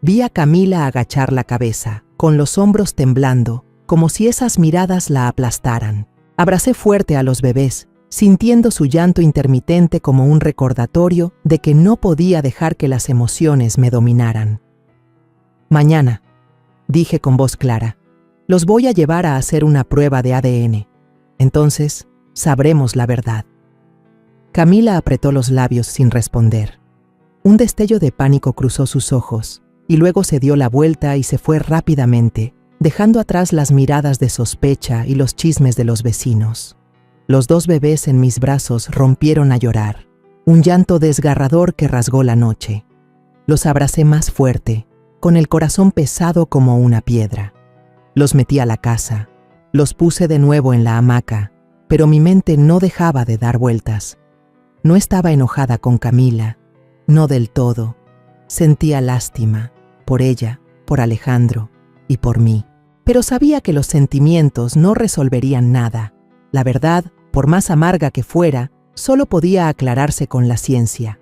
Vi a Camila agachar la cabeza, con los hombros temblando, como si esas miradas la aplastaran. Abracé fuerte a los bebés, sintiendo su llanto intermitente como un recordatorio de que no podía dejar que las emociones me dominaran. Mañana, dije con voz clara, los voy a llevar a hacer una prueba de ADN. Entonces, sabremos la verdad. Camila apretó los labios sin responder. Un destello de pánico cruzó sus ojos, y luego se dio la vuelta y se fue rápidamente, dejando atrás las miradas de sospecha y los chismes de los vecinos. Los dos bebés en mis brazos rompieron a llorar, un llanto desgarrador que rasgó la noche. Los abracé más fuerte, con el corazón pesado como una piedra. Los metí a la casa, los puse de nuevo en la hamaca, pero mi mente no dejaba de dar vueltas. No estaba enojada con Camila, no del todo. Sentía lástima, por ella, por Alejandro y por mí. Pero sabía que los sentimientos no resolverían nada. La verdad, por más amarga que fuera, solo podía aclararse con la ciencia.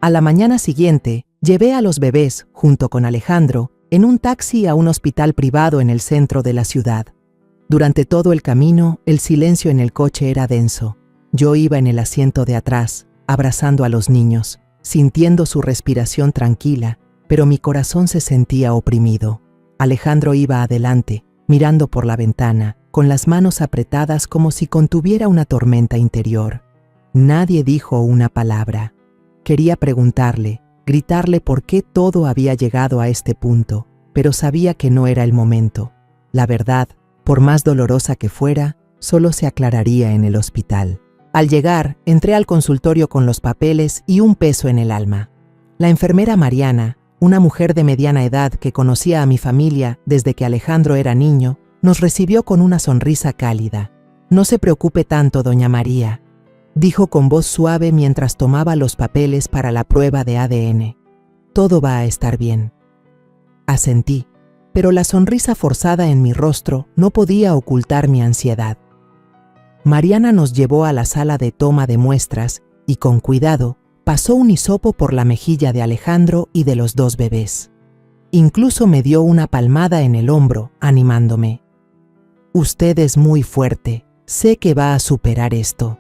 A la mañana siguiente, llevé a los bebés, junto con Alejandro, en un taxi a un hospital privado en el centro de la ciudad. Durante todo el camino, el silencio en el coche era denso. Yo iba en el asiento de atrás, abrazando a los niños, sintiendo su respiración tranquila, pero mi corazón se sentía oprimido. Alejandro iba adelante, mirando por la ventana, con las manos apretadas como si contuviera una tormenta interior. Nadie dijo una palabra. Quería preguntarle, gritarle por qué todo había llegado a este punto, pero sabía que no era el momento. La verdad, por más dolorosa que fuera, solo se aclararía en el hospital. Al llegar, entré al consultorio con los papeles y un peso en el alma. La enfermera Mariana, una mujer de mediana edad que conocía a mi familia desde que Alejandro era niño, nos recibió con una sonrisa cálida. «No se preocupe tanto, doña María», dijo con voz suave mientras tomaba los papeles para la prueba de ADN. «Todo va a estar bien». Asentí, pero la sonrisa forzada en mi rostro no podía ocultar mi ansiedad. Mariana nos llevó a la sala de toma de muestras y, con cuidado, pasó un hisopo por la mejilla de Alejandro y de los dos bebés. Incluso me dio una palmada en el hombro, animándome. «Usted es muy fuerte, sé que va a superar esto».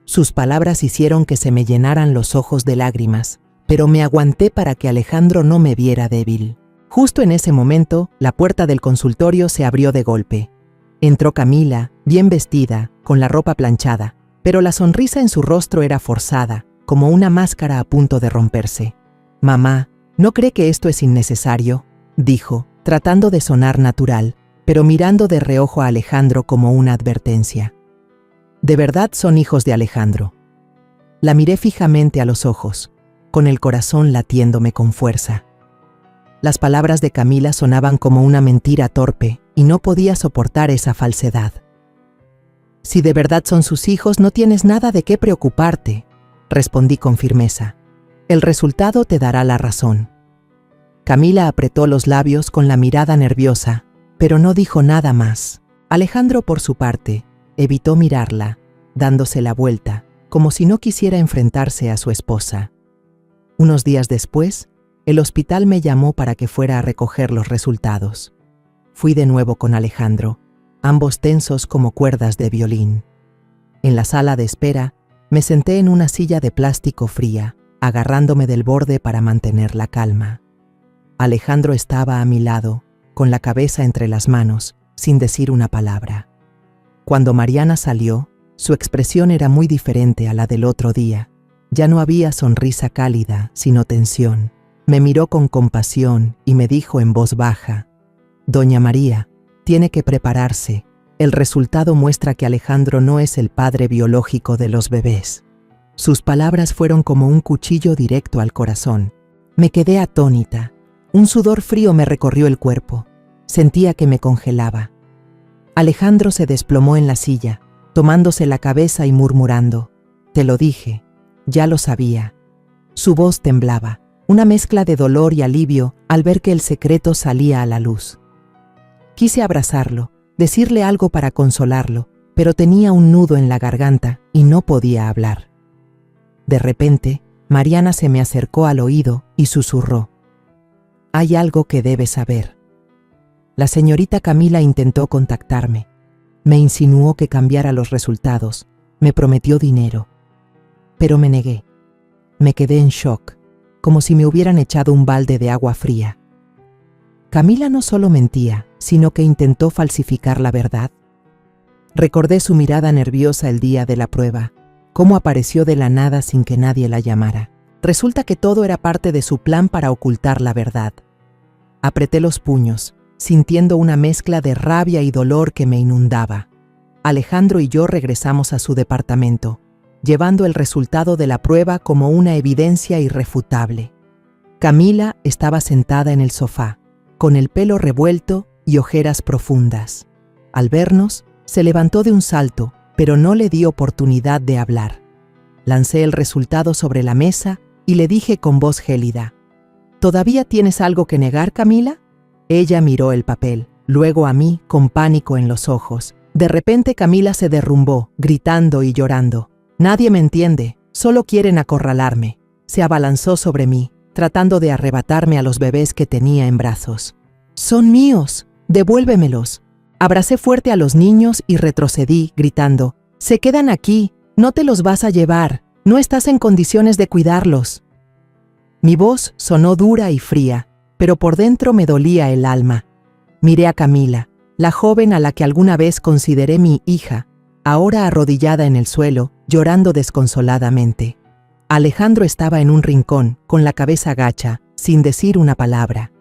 Sus palabras hicieron que se me llenaran los ojos de lágrimas, pero me aguanté para que Alejandro no me viera débil. Justo en ese momento, la puerta del consultorio se abrió de golpe. Entró Camila, bien vestida, con la ropa planchada, pero la sonrisa en su rostro era forzada, como una máscara a punto de romperse. «Mamá, ¿no cree que esto es innecesario?», dijo, tratando de sonar natural, pero mirando de reojo a Alejandro como una advertencia. «¿De verdad son hijos de Alejandro?». La miré fijamente a los ojos, con el corazón latiéndome con fuerza. Las palabras de Camila sonaban como una mentira torpe y no podía soportar esa falsedad. «Si de verdad son sus hijos, no tienes nada de qué preocuparte», respondí con firmeza. «El resultado te dará la razón». Camila apretó los labios con la mirada nerviosa, pero no dijo nada más. Alejandro, por su parte, evitó mirarla, dándose la vuelta, como si no quisiera enfrentarse a su esposa. Unos días después, el hospital me llamó para que fuera a recoger los resultados. Fui de nuevo con Alejandro, ambos tensos como cuerdas de violín. En la sala de espera, me senté en una silla de plástico fría, agarrándome del borde para mantener la calma. Alejandro estaba a mi lado, con la cabeza entre las manos, sin decir una palabra. Cuando Mariana salió, su expresión era muy diferente a la del otro día. Ya no había sonrisa cálida, sino tensión. Me miró con compasión y me dijo en voz baja: «Doña María, tiene que prepararse. El resultado muestra que Alejandro no es el padre biológico de los bebés». Sus palabras fueron como un cuchillo directo al corazón. Me quedé atónita. Un sudor frío me recorrió el cuerpo. Sentía que me congelaba. Alejandro se desplomó en la silla, tomándose la cabeza y murmurando: «Te lo dije, ya lo sabía». Su voz temblaba, una mezcla de dolor y alivio al ver que el secreto salía a la luz. Quise abrazarlo, decirle algo para consolarlo, pero tenía un nudo en la garganta y no podía hablar. De repente, Mariana se me acercó al oído y susurró: «Hay algo que debes saber». La señorita Camila intentó contactarme. Me insinuó que cambiara los resultados, me prometió dinero. Pero me negué. Me quedé en shock, como si me hubieran echado un balde de agua fría. Camila no solo mentía, sino que intentó falsificar la verdad. Recordé su mirada nerviosa el día de la prueba, cómo apareció de la nada sin que nadie la llamara. Resulta que todo era parte de su plan para ocultar la verdad. Apreté los puños, sintiendo una mezcla de rabia y dolor que me inundaba. Alejandro y yo regresamos a su departamento, llevando el resultado de la prueba como una evidencia irrefutable. Camila estaba sentada en el sofá, con el pelo revuelto y ojeras profundas. Al vernos, se levantó de un salto, pero no le di oportunidad de hablar. Lancé el resultado sobre la mesa y le dije con voz gélida: «¿Todavía tienes algo que negar, Camila?». Ella miró el papel, luego a mí con pánico en los ojos. De repente Camila se derrumbó, gritando y llorando. «Nadie me entiende, solo quieren acorralarme». Se abalanzó sobre mí, tratando de arrebatarme a los bebés que tenía en brazos. «Son míos, devuélvemelos». Abracé fuerte a los niños y retrocedí, gritando: «Se quedan aquí, no te los vas a llevar, no estás en condiciones de cuidarlos». Mi voz sonó dura y fría, pero por dentro me dolía el alma. Miré a Camila, la joven a la que alguna vez consideré mi hija, ahora arrodillada en el suelo, llorando desconsoladamente. Alejandro estaba en un rincón, con la cabeza gacha, sin decir una palabra.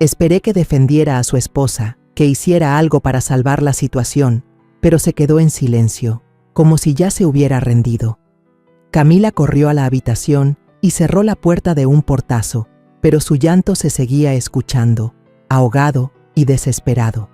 Esperé que defendiera a su esposa, que hiciera algo para salvar la situación, pero se quedó en silencio, como si ya se hubiera rendido. Camila corrió a la habitación y cerró la puerta de un portazo, pero su llanto se seguía escuchando, ahogado y desesperado.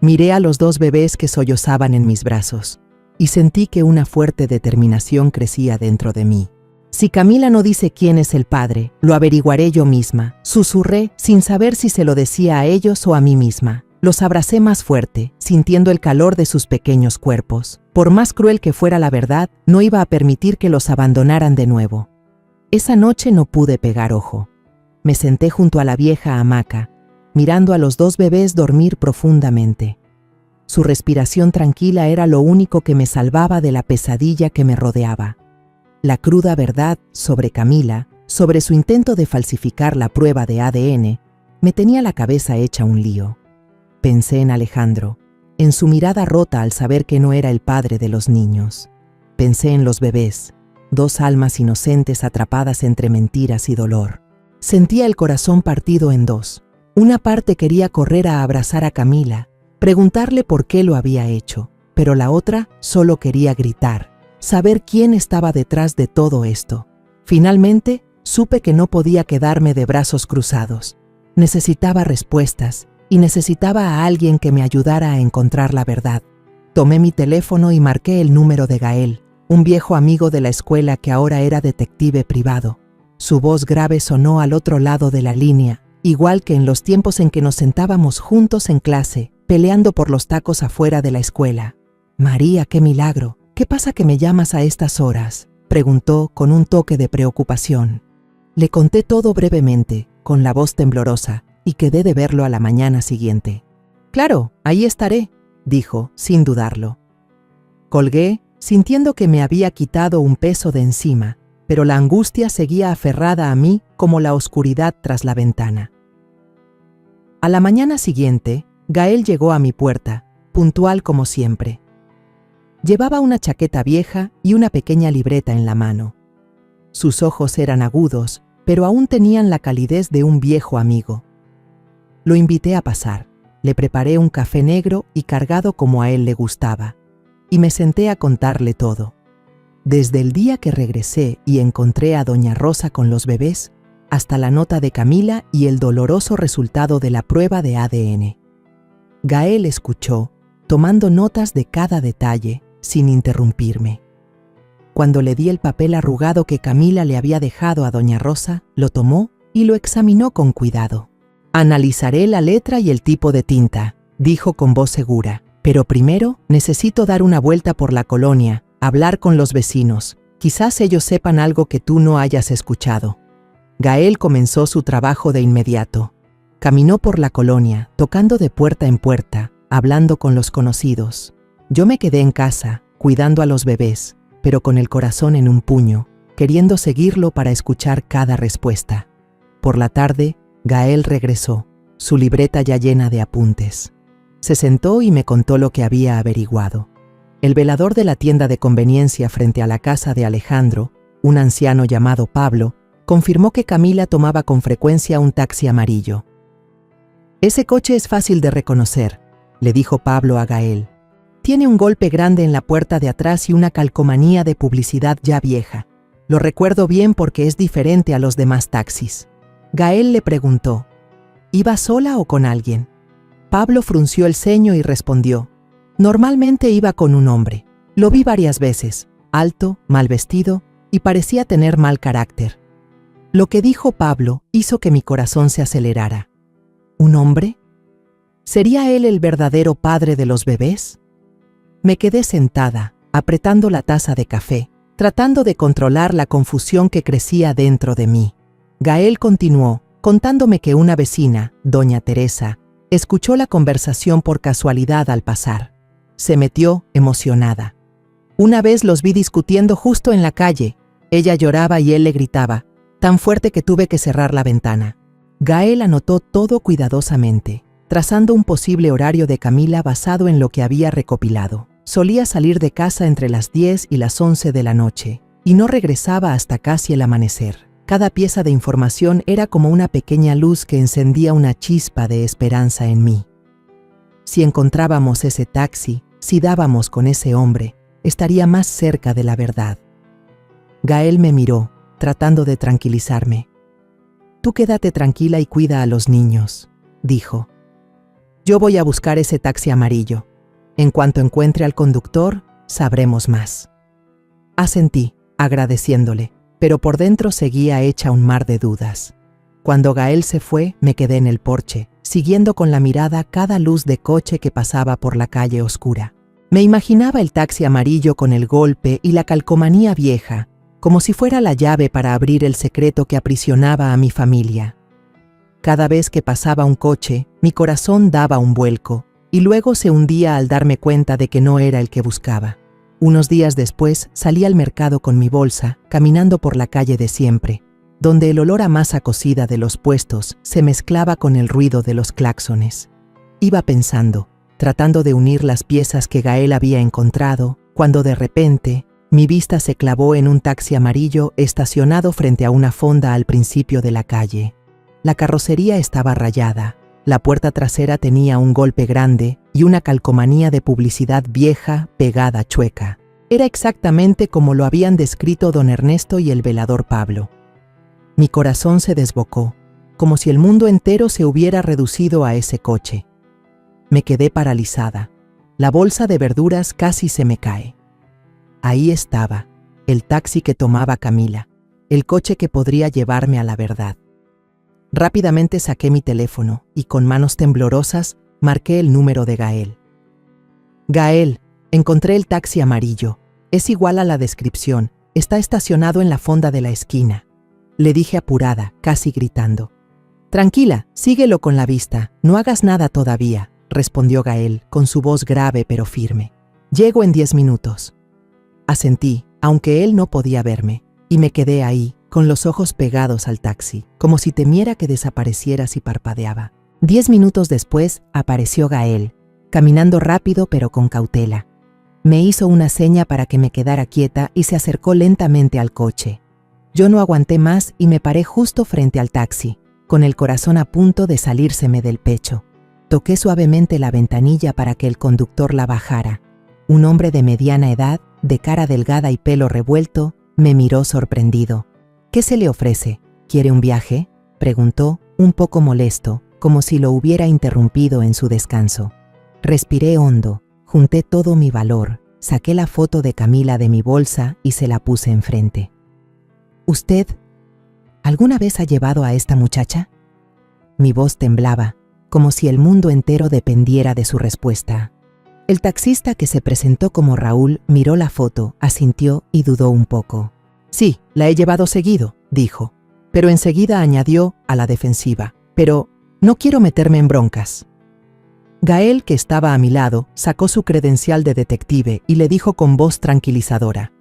Miré a los dos bebés que sollozaban en mis brazos, y sentí que una fuerte determinación crecía dentro de mí. «Si Camila no dice quién es el padre, lo averiguaré yo misma», susurré sin saber si se lo decía a ellos o a mí misma. Los abracé más fuerte, sintiendo el calor de sus pequeños cuerpos. Por más cruel que fuera la verdad, no iba a permitir que los abandonaran de nuevo. Esa noche no pude pegar ojo. Me senté junto a la vieja hamaca, mirando a los dos bebés dormir profundamente. Su respiración tranquila era lo único que me salvaba de la pesadilla que me rodeaba. La cruda verdad sobre Camila, sobre su intento de falsificar la prueba de ADN, me tenía la cabeza hecha un lío. Pensé en Alejandro, en su mirada rota al saber que no era el padre de los niños. Pensé en los bebés, dos almas inocentes atrapadas entre mentiras y dolor. Sentía el corazón partido en dos. Una parte quería correr a abrazar a Camila, preguntarle por qué lo había hecho, pero la otra solo quería gritar, saber quién estaba detrás de todo esto. Finalmente, supe que no podía quedarme de brazos cruzados. Necesitaba respuestas y necesitaba a alguien que me ayudara a encontrar la verdad. Tomé mi teléfono y marqué el número de Gael, un viejo amigo de la escuela que ahora era detective privado. Su voz grave sonó al otro lado de la línea, igual que en los tiempos en que nos sentábamos juntos en clase, peleando por los tacos afuera de la escuela. «María, qué milagro. ¿Qué pasa que me llamas a estas horas?», preguntó con un toque de preocupación. Le conté todo brevemente, con la voz temblorosa, y quedé de verlo a la mañana siguiente. «Claro, ahí estaré», dijo, sin dudarlo. Colgué, sintiendo que me había quitado un peso de encima, pero la angustia seguía aferrada a mí como la oscuridad tras la ventana. A la mañana siguiente, Gael llegó a mi puerta, puntual como siempre. Llevaba una chaqueta vieja y una pequeña libreta en la mano. Sus ojos eran agudos, pero aún tenían la calidez de un viejo amigo. Lo invité a pasar, le preparé un café negro y cargado como a él le gustaba, y me senté a contarle todo. Desde el día que regresé y encontré a doña Rosa con los bebés, hasta la nota de Camila y el doloroso resultado de la prueba de ADN. Gael escuchó, tomando notas de cada detalle, sin interrumpirme. Cuando le di el papel arrugado que Camila le había dejado a doña Rosa, lo tomó y lo examinó con cuidado. «Analizaré la letra y el tipo de tinta», dijo con voz segura. «Pero primero necesito dar una vuelta por la colonia, hablar con los vecinos. Quizás ellos sepan algo que tú no hayas escuchado». Gael comenzó su trabajo de inmediato. Caminó por la colonia, tocando de puerta en puerta, hablando con los conocidos. Yo me quedé en casa, cuidando a los bebés, pero con el corazón en un puño, queriendo seguirlo para escuchar cada respuesta. Por la tarde, Gael regresó, su libreta ya llena de apuntes. Se sentó y me contó lo que había averiguado. El velador de la tienda de conveniencia frente a la casa de Alejandro, un anciano llamado Pablo, confirmó que Camila tomaba con frecuencia un taxi amarillo. «Ese coche es fácil de reconocer», le dijo Pablo a Gael. «Tiene un golpe grande en la puerta de atrás y una calcomanía de publicidad ya vieja. Lo recuerdo bien porque es diferente a los demás taxis». Gael le preguntó, ¿iba sola o con alguien? Pablo frunció el ceño y respondió, «Normalmente iba con un hombre. Lo vi varias veces, alto, mal vestido y parecía tener mal carácter». Lo que dijo Pablo hizo que mi corazón se acelerara. ¿Un hombre? ¿Sería él el verdadero padre de los bebés? Me quedé sentada, apretando la taza de café, tratando de controlar la confusión que crecía dentro de mí. Gael continuó, contándome que una vecina, doña Teresa, escuchó la conversación por casualidad al pasar. Se metió, emocionada. Una vez los vi discutiendo justo en la calle. Ella lloraba y él le gritaba, tan fuerte que tuve que cerrar la ventana. Gael anotó todo cuidadosamente, trazando un posible horario de Camila basado en lo que había recopilado. Solía salir de casa entre las 10 y las 11 de la noche, y no regresaba hasta casi el amanecer. Cada pieza de información era como una pequeña luz que encendía una chispa de esperanza en mí. Si encontrábamos ese taxi, si dábamos con ese hombre, estaría más cerca de la verdad. Gael me miró, tratando de tranquilizarme. «Tú quédate tranquila y cuida a los niños», dijo. «Yo voy a buscar ese taxi amarillo. En cuanto encuentre al conductor, sabremos más». Asentí, agradeciéndole, pero por dentro seguía hecha un mar de dudas. Cuando Gael se fue, me quedé en el porche, siguiendo con la mirada cada luz de coche que pasaba por la calle oscura. Me imaginaba el taxi amarillo con el golpe y la calcomanía vieja, como si fuera la llave para abrir el secreto que aprisionaba a mi familia. Cada vez que pasaba un coche, mi corazón daba un vuelco, y luego se hundía al darme cuenta de que no era el que buscaba. Unos días después salí al mercado con mi bolsa, caminando por la calle de siempre, donde el olor a masa cocida de los puestos se mezclaba con el ruido de los claxones. Iba pensando, tratando de unir las piezas que Gael había encontrado, cuando de repente mi vista se clavó en un taxi amarillo estacionado frente a una fonda al principio de la calle. La carrocería estaba rayada, la puerta trasera tenía un golpe grande y una calcomanía de publicidad vieja pegada chueca. Era exactamente como lo habían descrito don Ernesto y el velador Pablo. Mi corazón se desbocó, como si el mundo entero se hubiera reducido a ese coche. Me quedé paralizada. La bolsa de verduras casi se me cae. Ahí estaba, el taxi que tomaba Camila, el coche que podría llevarme a la verdad. Rápidamente saqué mi teléfono y con manos temblorosas marqué el número de Gael. «Gael, encontré el taxi amarillo. Es igual a la descripción. Está estacionado en la fonda de la esquina», le dije apurada, casi gritando. «Tranquila, síguelo con la vista. No hagas nada todavía», respondió Gael, con su voz grave pero firme. «Llego en 10 minutos». Asentí, aunque él no podía verme, y me quedé ahí, con los ojos pegados al taxi, como si temiera que desapareciera si parpadeaba. 10 minutos después apareció Gael, caminando rápido pero con cautela. Me hizo una seña para que me quedara quieta y se acercó lentamente al coche. Yo no aguanté más y me paré justo frente al taxi, con el corazón a punto de salírseme del pecho. Toqué suavemente la ventanilla para que el conductor la bajara. Un hombre de mediana edad, de cara delgada y pelo revuelto, me miró sorprendido. ¿Qué se le ofrece? ¿Quiere un viaje?, preguntó, un poco molesto, como si lo hubiera interrumpido en su descanso. Respiré hondo, junté todo mi valor, saqué la foto de Camila de mi bolsa y se la puse enfrente. ¿Usted alguna vez ha llevado a esta muchacha? Mi voz temblaba, como si el mundo entero dependiera de su respuesta. El taxista, que se presentó como Raúl, miró la foto, asintió y dudó un poco. Sí, la he llevado seguido, dijo, pero enseguida añadió a la defensiva. Pero no quiero meterme en broncas. Gael, que estaba a mi lado, sacó su credencial de detective y le dijo con voz tranquilizadora: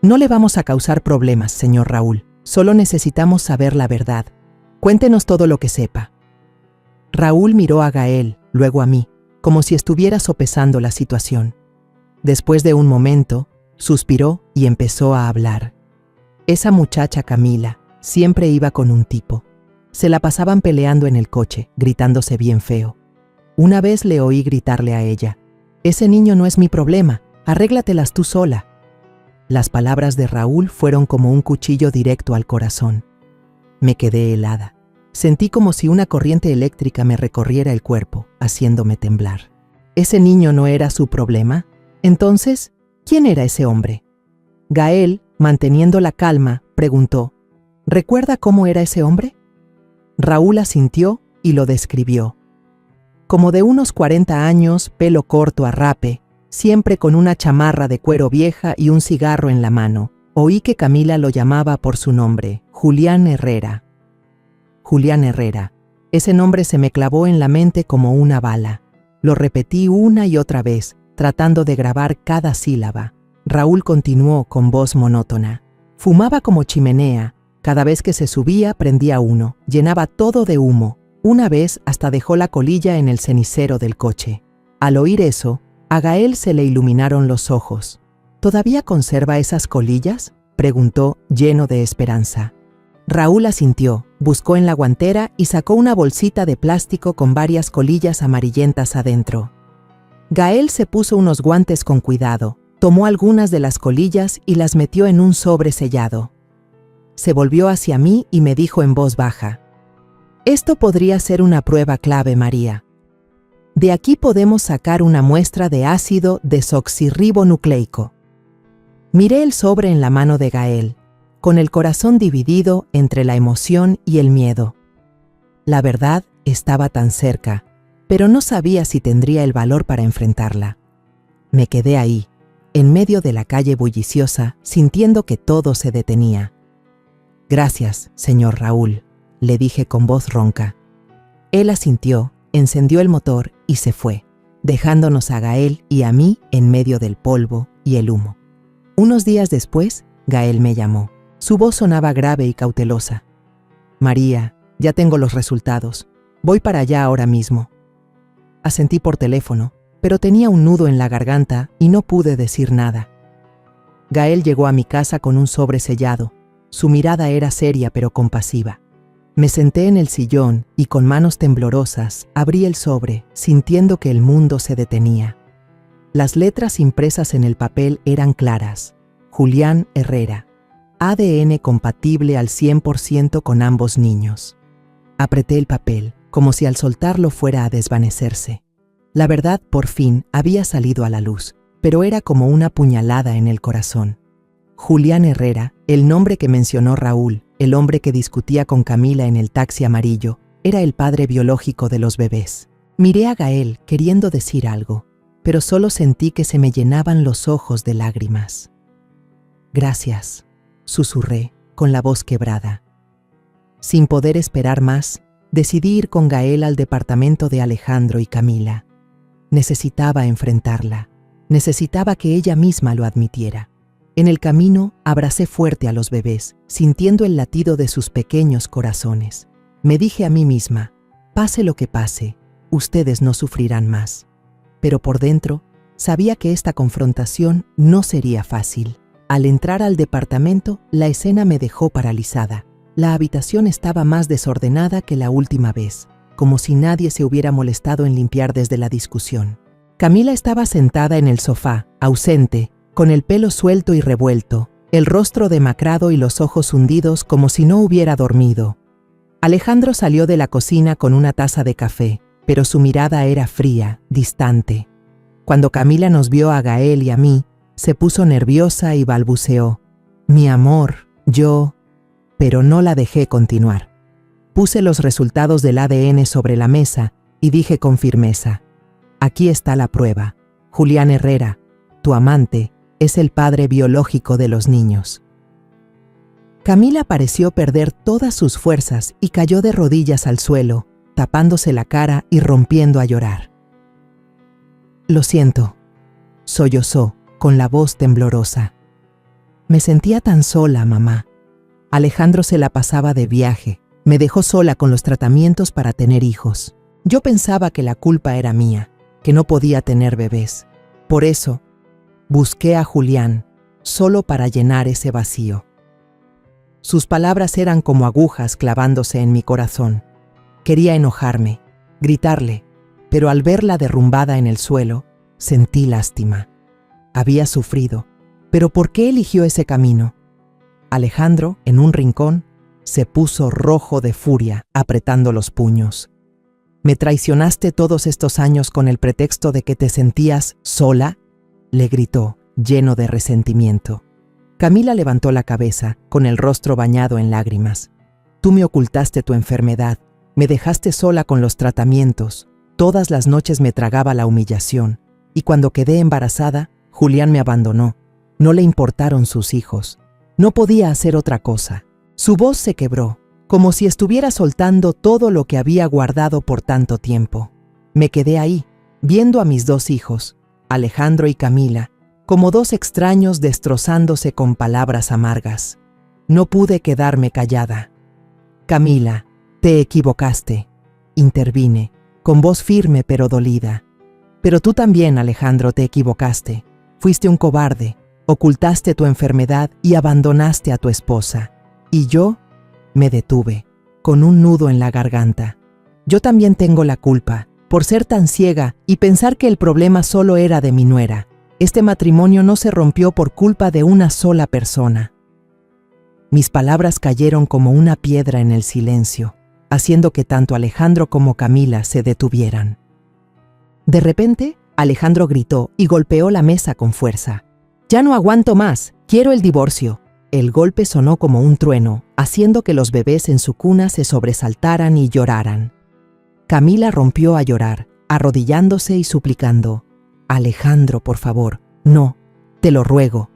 No le vamos a causar problemas, señor Raúl. Solo necesitamos saber la verdad. Cuéntenos todo lo que sepa. Raúl miró a Gael, luego a mí, como si estuviera sopesando la situación. Después de un momento, suspiró y empezó a hablar. Esa muchacha Camila siempre iba con un tipo. Se la pasaban peleando en el coche, gritándose bien feo. Una vez le oí gritarle a ella: «Ese niño no es mi problema, arréglatelas tú sola». Las palabras de Raúl fueron como un cuchillo directo al corazón. Me quedé helada. Sentí como si una corriente eléctrica me recorriera el cuerpo, haciéndome temblar. ¿Ese niño no era su problema? Entonces, ¿quién era ese hombre? Gael, manteniendo la calma, preguntó: ¿Recuerda cómo era ese hombre? Raúl asintió y lo describió. Como de unos 40 años, pelo corto a rape, siempre con una chamarra de cuero vieja y un cigarro en la mano. Oí que Camila lo llamaba por su nombre, Julián Herrera. Julián Herrera. Ese nombre se me clavó en la mente como una bala. Lo repetí una y otra vez, tratando de grabar cada sílaba. Raúl continuó con voz monótona. Fumaba como chimenea. Cada vez que se subía, prendía uno. Llenaba todo de humo. Una vez hasta dejó la colilla en el cenicero del coche. Al oír eso, a Gael se le iluminaron los ojos. ¿Todavía conserva esas colillas?, preguntó, lleno de esperanza. Raúl asintió, buscó en la guantera y sacó una bolsita de plástico con varias colillas amarillentas adentro. Gael se puso unos guantes con cuidado, tomó algunas de las colillas y las metió en un sobre sellado. Se volvió hacia mí y me dijo en voz baja: «Esto podría ser una prueba clave, María. De aquí podemos sacar una muestra de ácido desoxirribonucleico». Miré el sobre en la mano de Gael, con el corazón dividido entre la emoción y el miedo. La verdad estaba tan cerca, pero no sabía si tendría el valor para enfrentarla. Me quedé ahí, en medio de la calle bulliciosa, sintiendo que todo se detenía. «Gracias, señor Raúl», le dije con voz ronca. Él asintió, encendió el motor y se fue, dejándonos a Gael y a mí en medio del polvo y el humo. Unos días después, Gael me llamó. Su voz sonaba grave y cautelosa. «María, ya tengo los resultados. Voy para allá ahora mismo». Asentí por teléfono, pero tenía un nudo en la garganta y no pude decir nada. Gael llegó a mi casa con un sobre sellado. Su mirada era seria pero compasiva. Me senté en el sillón y con manos temblorosas abrí el sobre, sintiendo que el mundo se detenía. Las letras impresas en el papel eran claras: Julián Herrera. ADN compatible al 100% con ambos niños. Apreté el papel, como si al soltarlo fuera a desvanecerse. La verdad, por fin, había salido a la luz, pero era como una puñalada en el corazón. Julián Herrera, el nombre que mencionó Raúl, el hombre que discutía con Camila en el taxi amarillo, era el padre biológico de los bebés. Miré a Gael queriendo decir algo, pero solo sentí que se me llenaban los ojos de lágrimas. «Gracias», susurré, con la voz quebrada. Sin poder esperar más, decidí ir con Gael al departamento de Alejandro y Camila. Necesitaba enfrentarla. Necesitaba que ella misma lo admitiera. En el camino, abracé fuerte a los bebés, sintiendo el latido de sus pequeños corazones. Me dije a mí misma: pase lo que pase, ustedes no sufrirán más. Pero por dentro, sabía que esta confrontación no sería fácil. Al entrar al departamento, la escena me dejó paralizada. La habitación estaba más desordenada que la última vez, como si nadie se hubiera molestado en limpiar desde la discusión. Camila estaba sentada en el sofá, ausente, con el pelo suelto y revuelto, el rostro demacrado y los ojos hundidos como si no hubiera dormido. Alejandro salió de la cocina con una taza de café, pero su mirada era fría, distante. Cuando Camila nos vio a Gael y a mí, se puso nerviosa y balbuceó: «Mi amor, yo…», pero no la dejé continuar. Puse los resultados del ADN sobre la mesa y dije con firmeza: «Aquí está la prueba. Julián Herrera, tu amante, es el padre biológico de los niños». Camila pareció perder todas sus fuerzas y cayó de rodillas al suelo, tapándose la cara y rompiendo a llorar. «Lo siento», sollozó, con la voz temblorosa. «Me sentía tan sola, mamá. Alejandro se la pasaba de viaje, me dejó sola con los tratamientos para tener hijos. Yo pensaba que la culpa era mía, que no podía tener bebés. Por eso, busqué a Julián, solo para llenar ese vacío». Sus palabras eran como agujas clavándose en mi corazón. Quería enojarme, gritarle, pero al verla derrumbada en el suelo, sentí lástima. Había sufrido, pero ¿por qué eligió ese camino? Alejandro, en un rincón, se puso rojo de furia, apretando los puños. «¿Me traicionaste todos estos años con el pretexto de que te sentías sola?», le gritó, lleno de resentimiento. Camila levantó la cabeza, con el rostro bañado en lágrimas. «Tú me ocultaste tu enfermedad, me dejaste sola con los tratamientos, todas las noches me tragaba la humillación, y cuando quedé embarazada, Julián me abandonó. No le importaron sus hijos. No podía hacer otra cosa». Su voz se quebró, como si estuviera soltando todo lo que había guardado por tanto tiempo. Me quedé ahí, viendo a mis dos hijos, Alejandro y Camila, como dos extraños destrozándose con palabras amargas. No pude quedarme callada. «Camila, te equivocaste», intervine, con voz firme pero dolida. «Pero tú también, Alejandro, te equivocaste. Fuiste un cobarde, ocultaste tu enfermedad y abandonaste a tu esposa. Y yo…», me detuve, con un nudo en la garganta. «Yo también tengo la culpa, por ser tan ciega y pensar que el problema solo era de mi nuera. Este matrimonio no se rompió por culpa de una sola persona». Mis palabras cayeron como una piedra en el silencio, haciendo que tanto Alejandro como Camila se detuvieran. De repente, Alejandro gritó y golpeó la mesa con fuerza. «Ya no aguanto más, quiero el divorcio». El golpe sonó como un trueno, haciendo que los bebés en su cuna se sobresaltaran y lloraran. Camila rompió a llorar, arrodillándose y suplicando: «Alejandro, por favor, no, te lo ruego».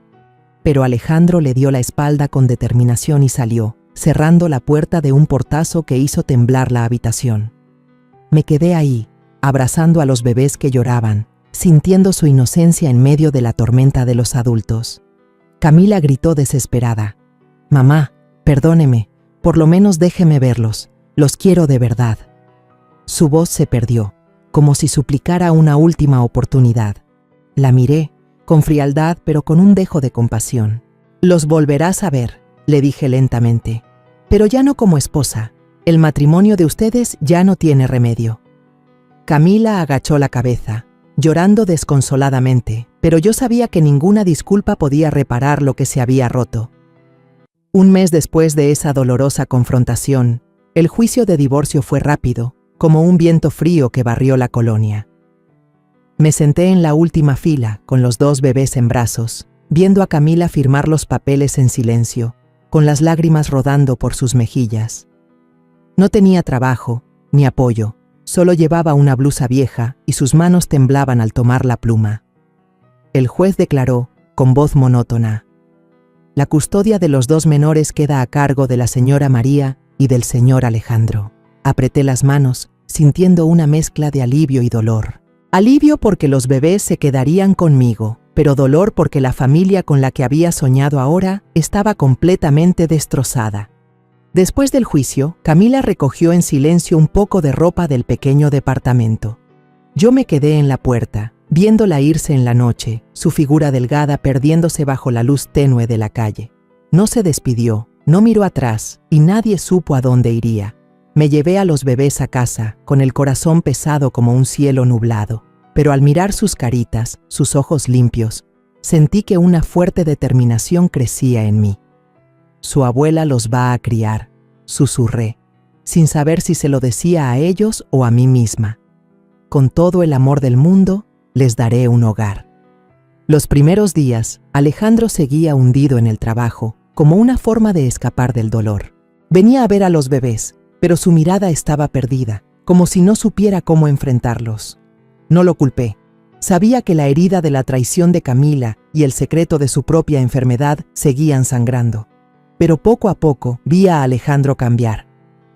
Pero Alejandro le dio la espalda con determinación y salió, cerrando la puerta de un portazo que hizo temblar la habitación. Me quedé ahí, abrazando a los bebés que lloraban, sintiendo su inocencia en medio de la tormenta de los adultos. Camila gritó desesperada: «Mamá, perdóneme, por lo menos déjeme verlos, los quiero de verdad». Su voz se perdió, como si suplicara una última oportunidad. La miré, con frialdad pero con un dejo de compasión. «Los volverás a ver», le dije lentamente, «pero ya no como esposa. El matrimonio de ustedes ya no tiene remedio». Camila agachó la cabeza, llorando desconsoladamente, pero yo sabía que ninguna disculpa podía reparar lo que se había roto. Un mes después de esa dolorosa confrontación, el juicio de divorcio fue rápido, como un viento frío que barrió la colonia. Me senté en la última fila, con los dos bebés en brazos, viendo a Camila firmar los papeles en silencio, con las lágrimas rodando por sus mejillas. No tenía trabajo, ni apoyo, solo llevaba una blusa vieja y sus manos temblaban al tomar la pluma. El juez declaró, con voz monótona: «La custodia de los dos menores queda a cargo de la señora María y del señor Alejandro». Apreté las manos, sintiendo una mezcla de alivio y dolor. Alivio porque los bebés se quedarían conmigo, pero dolor porque la familia con la que había soñado ahora estaba completamente destrozada. Después del juicio, Camila recogió en silencio un poco de ropa del pequeño departamento. Yo me quedé en la puerta, viéndola irse en la noche, su figura delgada perdiéndose bajo la luz tenue de la calle. No se despidió, no miró atrás y nadie supo a dónde iría. Me llevé a los bebés a casa, con el corazón pesado como un cielo nublado, pero al mirar sus caritas, sus ojos limpios, Sentí que una fuerte determinación crecía en mí. Su abuela los va a criar, susurré, sin saber si se lo decía a ellos o a mí misma. Con todo el amor del mundo, les daré un hogar. Los primeros días, Alejandro seguía hundido en el trabajo, como una forma de escapar del dolor. Venía a ver a los bebés, pero su mirada estaba perdida, como si no supiera cómo enfrentarlos. No lo culpé. Sabía que la herida de la traición de Camila y el secreto de su propia enfermedad seguían sangrando. Pero poco a poco vi a Alejandro cambiar.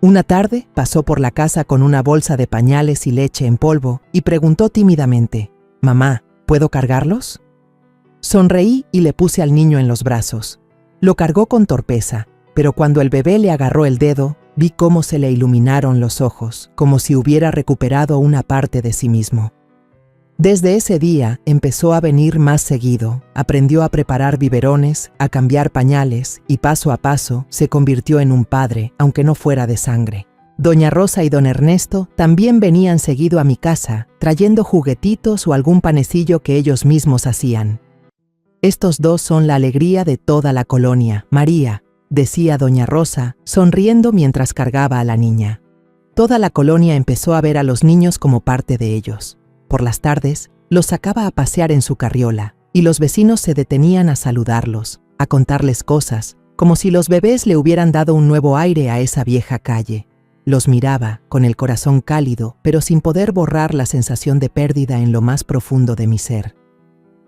Una tarde pasó por la casa con una bolsa de pañales y leche en polvo y preguntó tímidamente: «Mamá, ¿puedo cargarlos?». Sonreí y le puse al niño en los brazos. Lo cargó con torpeza, pero cuando el bebé le agarró el dedo, vi cómo se le iluminaron los ojos, como si hubiera recuperado una parte de sí mismo. Desde ese día empezó a venir más seguido, aprendió a preparar biberones, a cambiar pañales y paso a paso se convirtió en un padre, aunque no fuera de sangre. Doña Rosa y don Ernesto también venían seguido a mi casa, trayendo juguetitos o algún panecillo que ellos mismos hacían. «Estos dos son la alegría de toda la colonia, María», decía doña Rosa, sonriendo mientras cargaba a la niña. Toda la colonia empezó a ver a los niños como parte de ellos. Por las tardes, los sacaba a pasear en su carriola, y los vecinos se detenían a saludarlos, a contarles cosas, como si los bebés le hubieran dado un nuevo aire a esa vieja calle. Los miraba, con el corazón cálido, pero sin poder borrar la sensación de pérdida en lo más profundo de mi ser.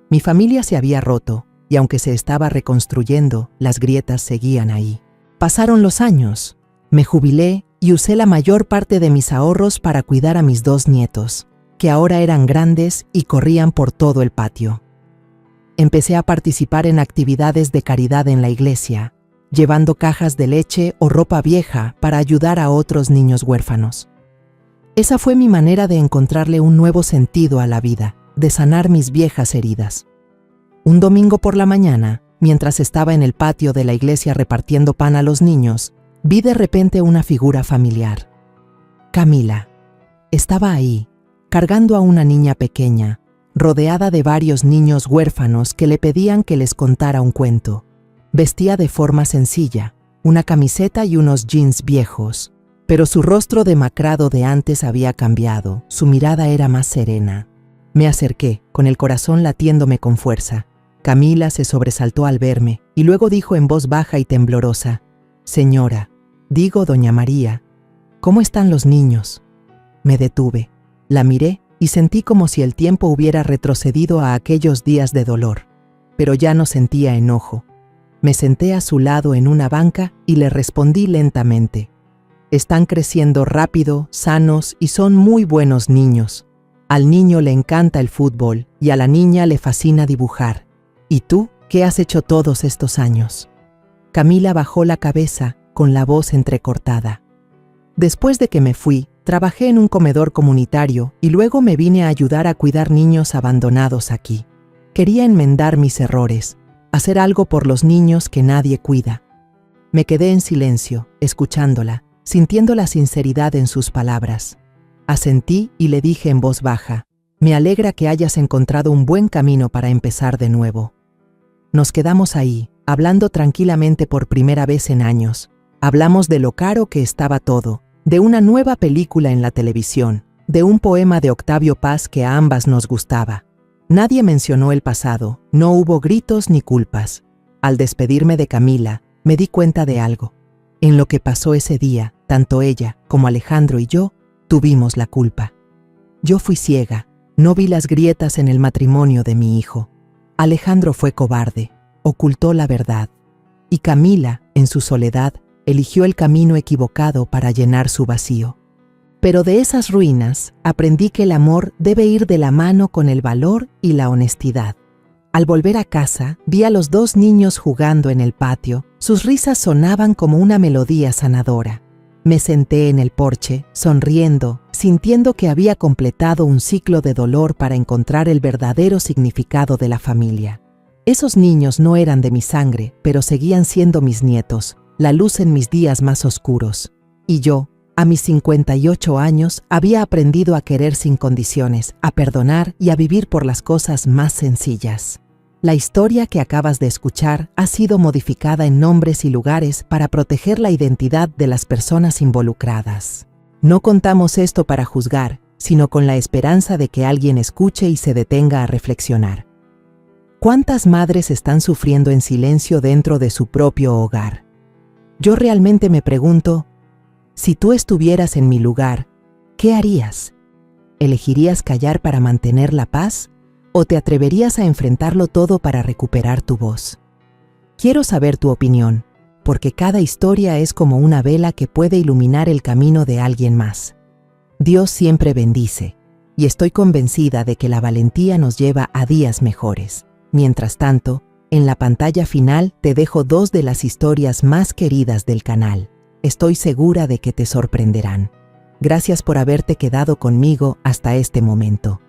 Mi familia se había roto, y aunque se estaba reconstruyendo, las grietas seguían ahí. Pasaron los años. Me jubilé y usé la mayor parte de mis ahorros para cuidar a mis 2 nietos, que ahora eran grandes y corrían por todo el patio. Empecé a participar en actividades de caridad en la iglesia, llevando cajas de leche o ropa vieja para ayudar a otros niños huérfanos. Esa fue mi manera de encontrarle un nuevo sentido a la vida, de sanar mis viejas heridas. Un domingo por la mañana, mientras estaba en el patio de la iglesia repartiendo pan a los niños, vi de repente una figura familiar. Camila. Estaba ahí, cargando a una niña pequeña, rodeada de varios niños huérfanos que le pedían que les contara un cuento. Vestía de forma sencilla, una camiseta y unos jeans viejos, pero su rostro demacrado de antes había cambiado, su mirada era más serena. Me acerqué, con el corazón latiéndome con fuerza. Camila se sobresaltó al verme y luego dijo en voz baja y temblorosa: «Señora, digo doña María, ¿cómo están los niños?». Me detuve, la miré y sentí como si el tiempo hubiera retrocedido a aquellos días de dolor, pero ya no sentía enojo. Me senté a su lado en una banca y le respondí lentamente: «Están creciendo rápido, sanos y son muy buenos niños. Al niño le encanta el fútbol y a la niña le fascina dibujar. ¿Y tú, qué has hecho todos estos años?». Camila bajó la cabeza, con la voz entrecortada. «Después de que me fui, trabajé en un comedor comunitario y luego me vine a ayudar a cuidar niños abandonados aquí. Quería enmendar mis errores, hacer algo por los niños que nadie cuida». Me quedé en silencio, escuchándola, sintiendo la sinceridad en sus palabras. Asentí y le dije en voz baja: «Me alegra que hayas encontrado un buen camino para empezar de nuevo». Nos quedamos ahí, hablando tranquilamente por primera vez en años. Hablamos de lo caro que estaba todo, de una nueva película en la televisión, de un poema de Octavio Paz que a ambas nos gustaba. Nadie mencionó el pasado, no hubo gritos ni culpas. Al despedirme de Camila, me di cuenta de algo. En lo que pasó ese día, tanto ella como Alejandro y yo tuvimos la culpa. Yo fui ciega, no vi las grietas en el matrimonio de mi hijo. Alejandro fue cobarde, ocultó la verdad. Y Camila, en su soledad, eligió el camino equivocado para llenar su vacío. Pero de esas ruinas aprendí que el amor debe ir de la mano con el valor y la honestidad. Al volver a casa, vi a los 2 niños jugando en el patio. Sus risas sonaban como una melodía sanadora. Me senté en el porche, sonriendo, sintiendo que había completado un ciclo de dolor para encontrar el verdadero significado de la familia. Esos niños no eran de mi sangre, pero seguían siendo mis nietos, la luz en mis días más oscuros. Y yo, a mis 58 años, había aprendido a querer sin condiciones, a perdonar y a vivir por las cosas más sencillas. La historia que acabas de escuchar ha sido modificada en nombres y lugares para proteger la identidad de las personas involucradas. No contamos esto para juzgar, sino con la esperanza de que alguien escuche y se detenga a reflexionar. ¿Cuántas madres están sufriendo en silencio dentro de su propio hogar? Yo realmente me pregunto, si tú estuvieras en mi lugar, ¿qué harías? ¿Elegirías callar para mantener la paz? ¿O te atreverías a enfrentarlo todo para recuperar tu voz? Quiero saber tu opinión, porque cada historia es como una vela que puede iluminar el camino de alguien más. Dios siempre bendice, y estoy convencida de que la valentía nos lleva a días mejores. Mientras tanto, en la pantalla final te dejo 2 de las historias más queridas del canal. Estoy segura de que te sorprenderán. Gracias por haberte quedado conmigo hasta este momento.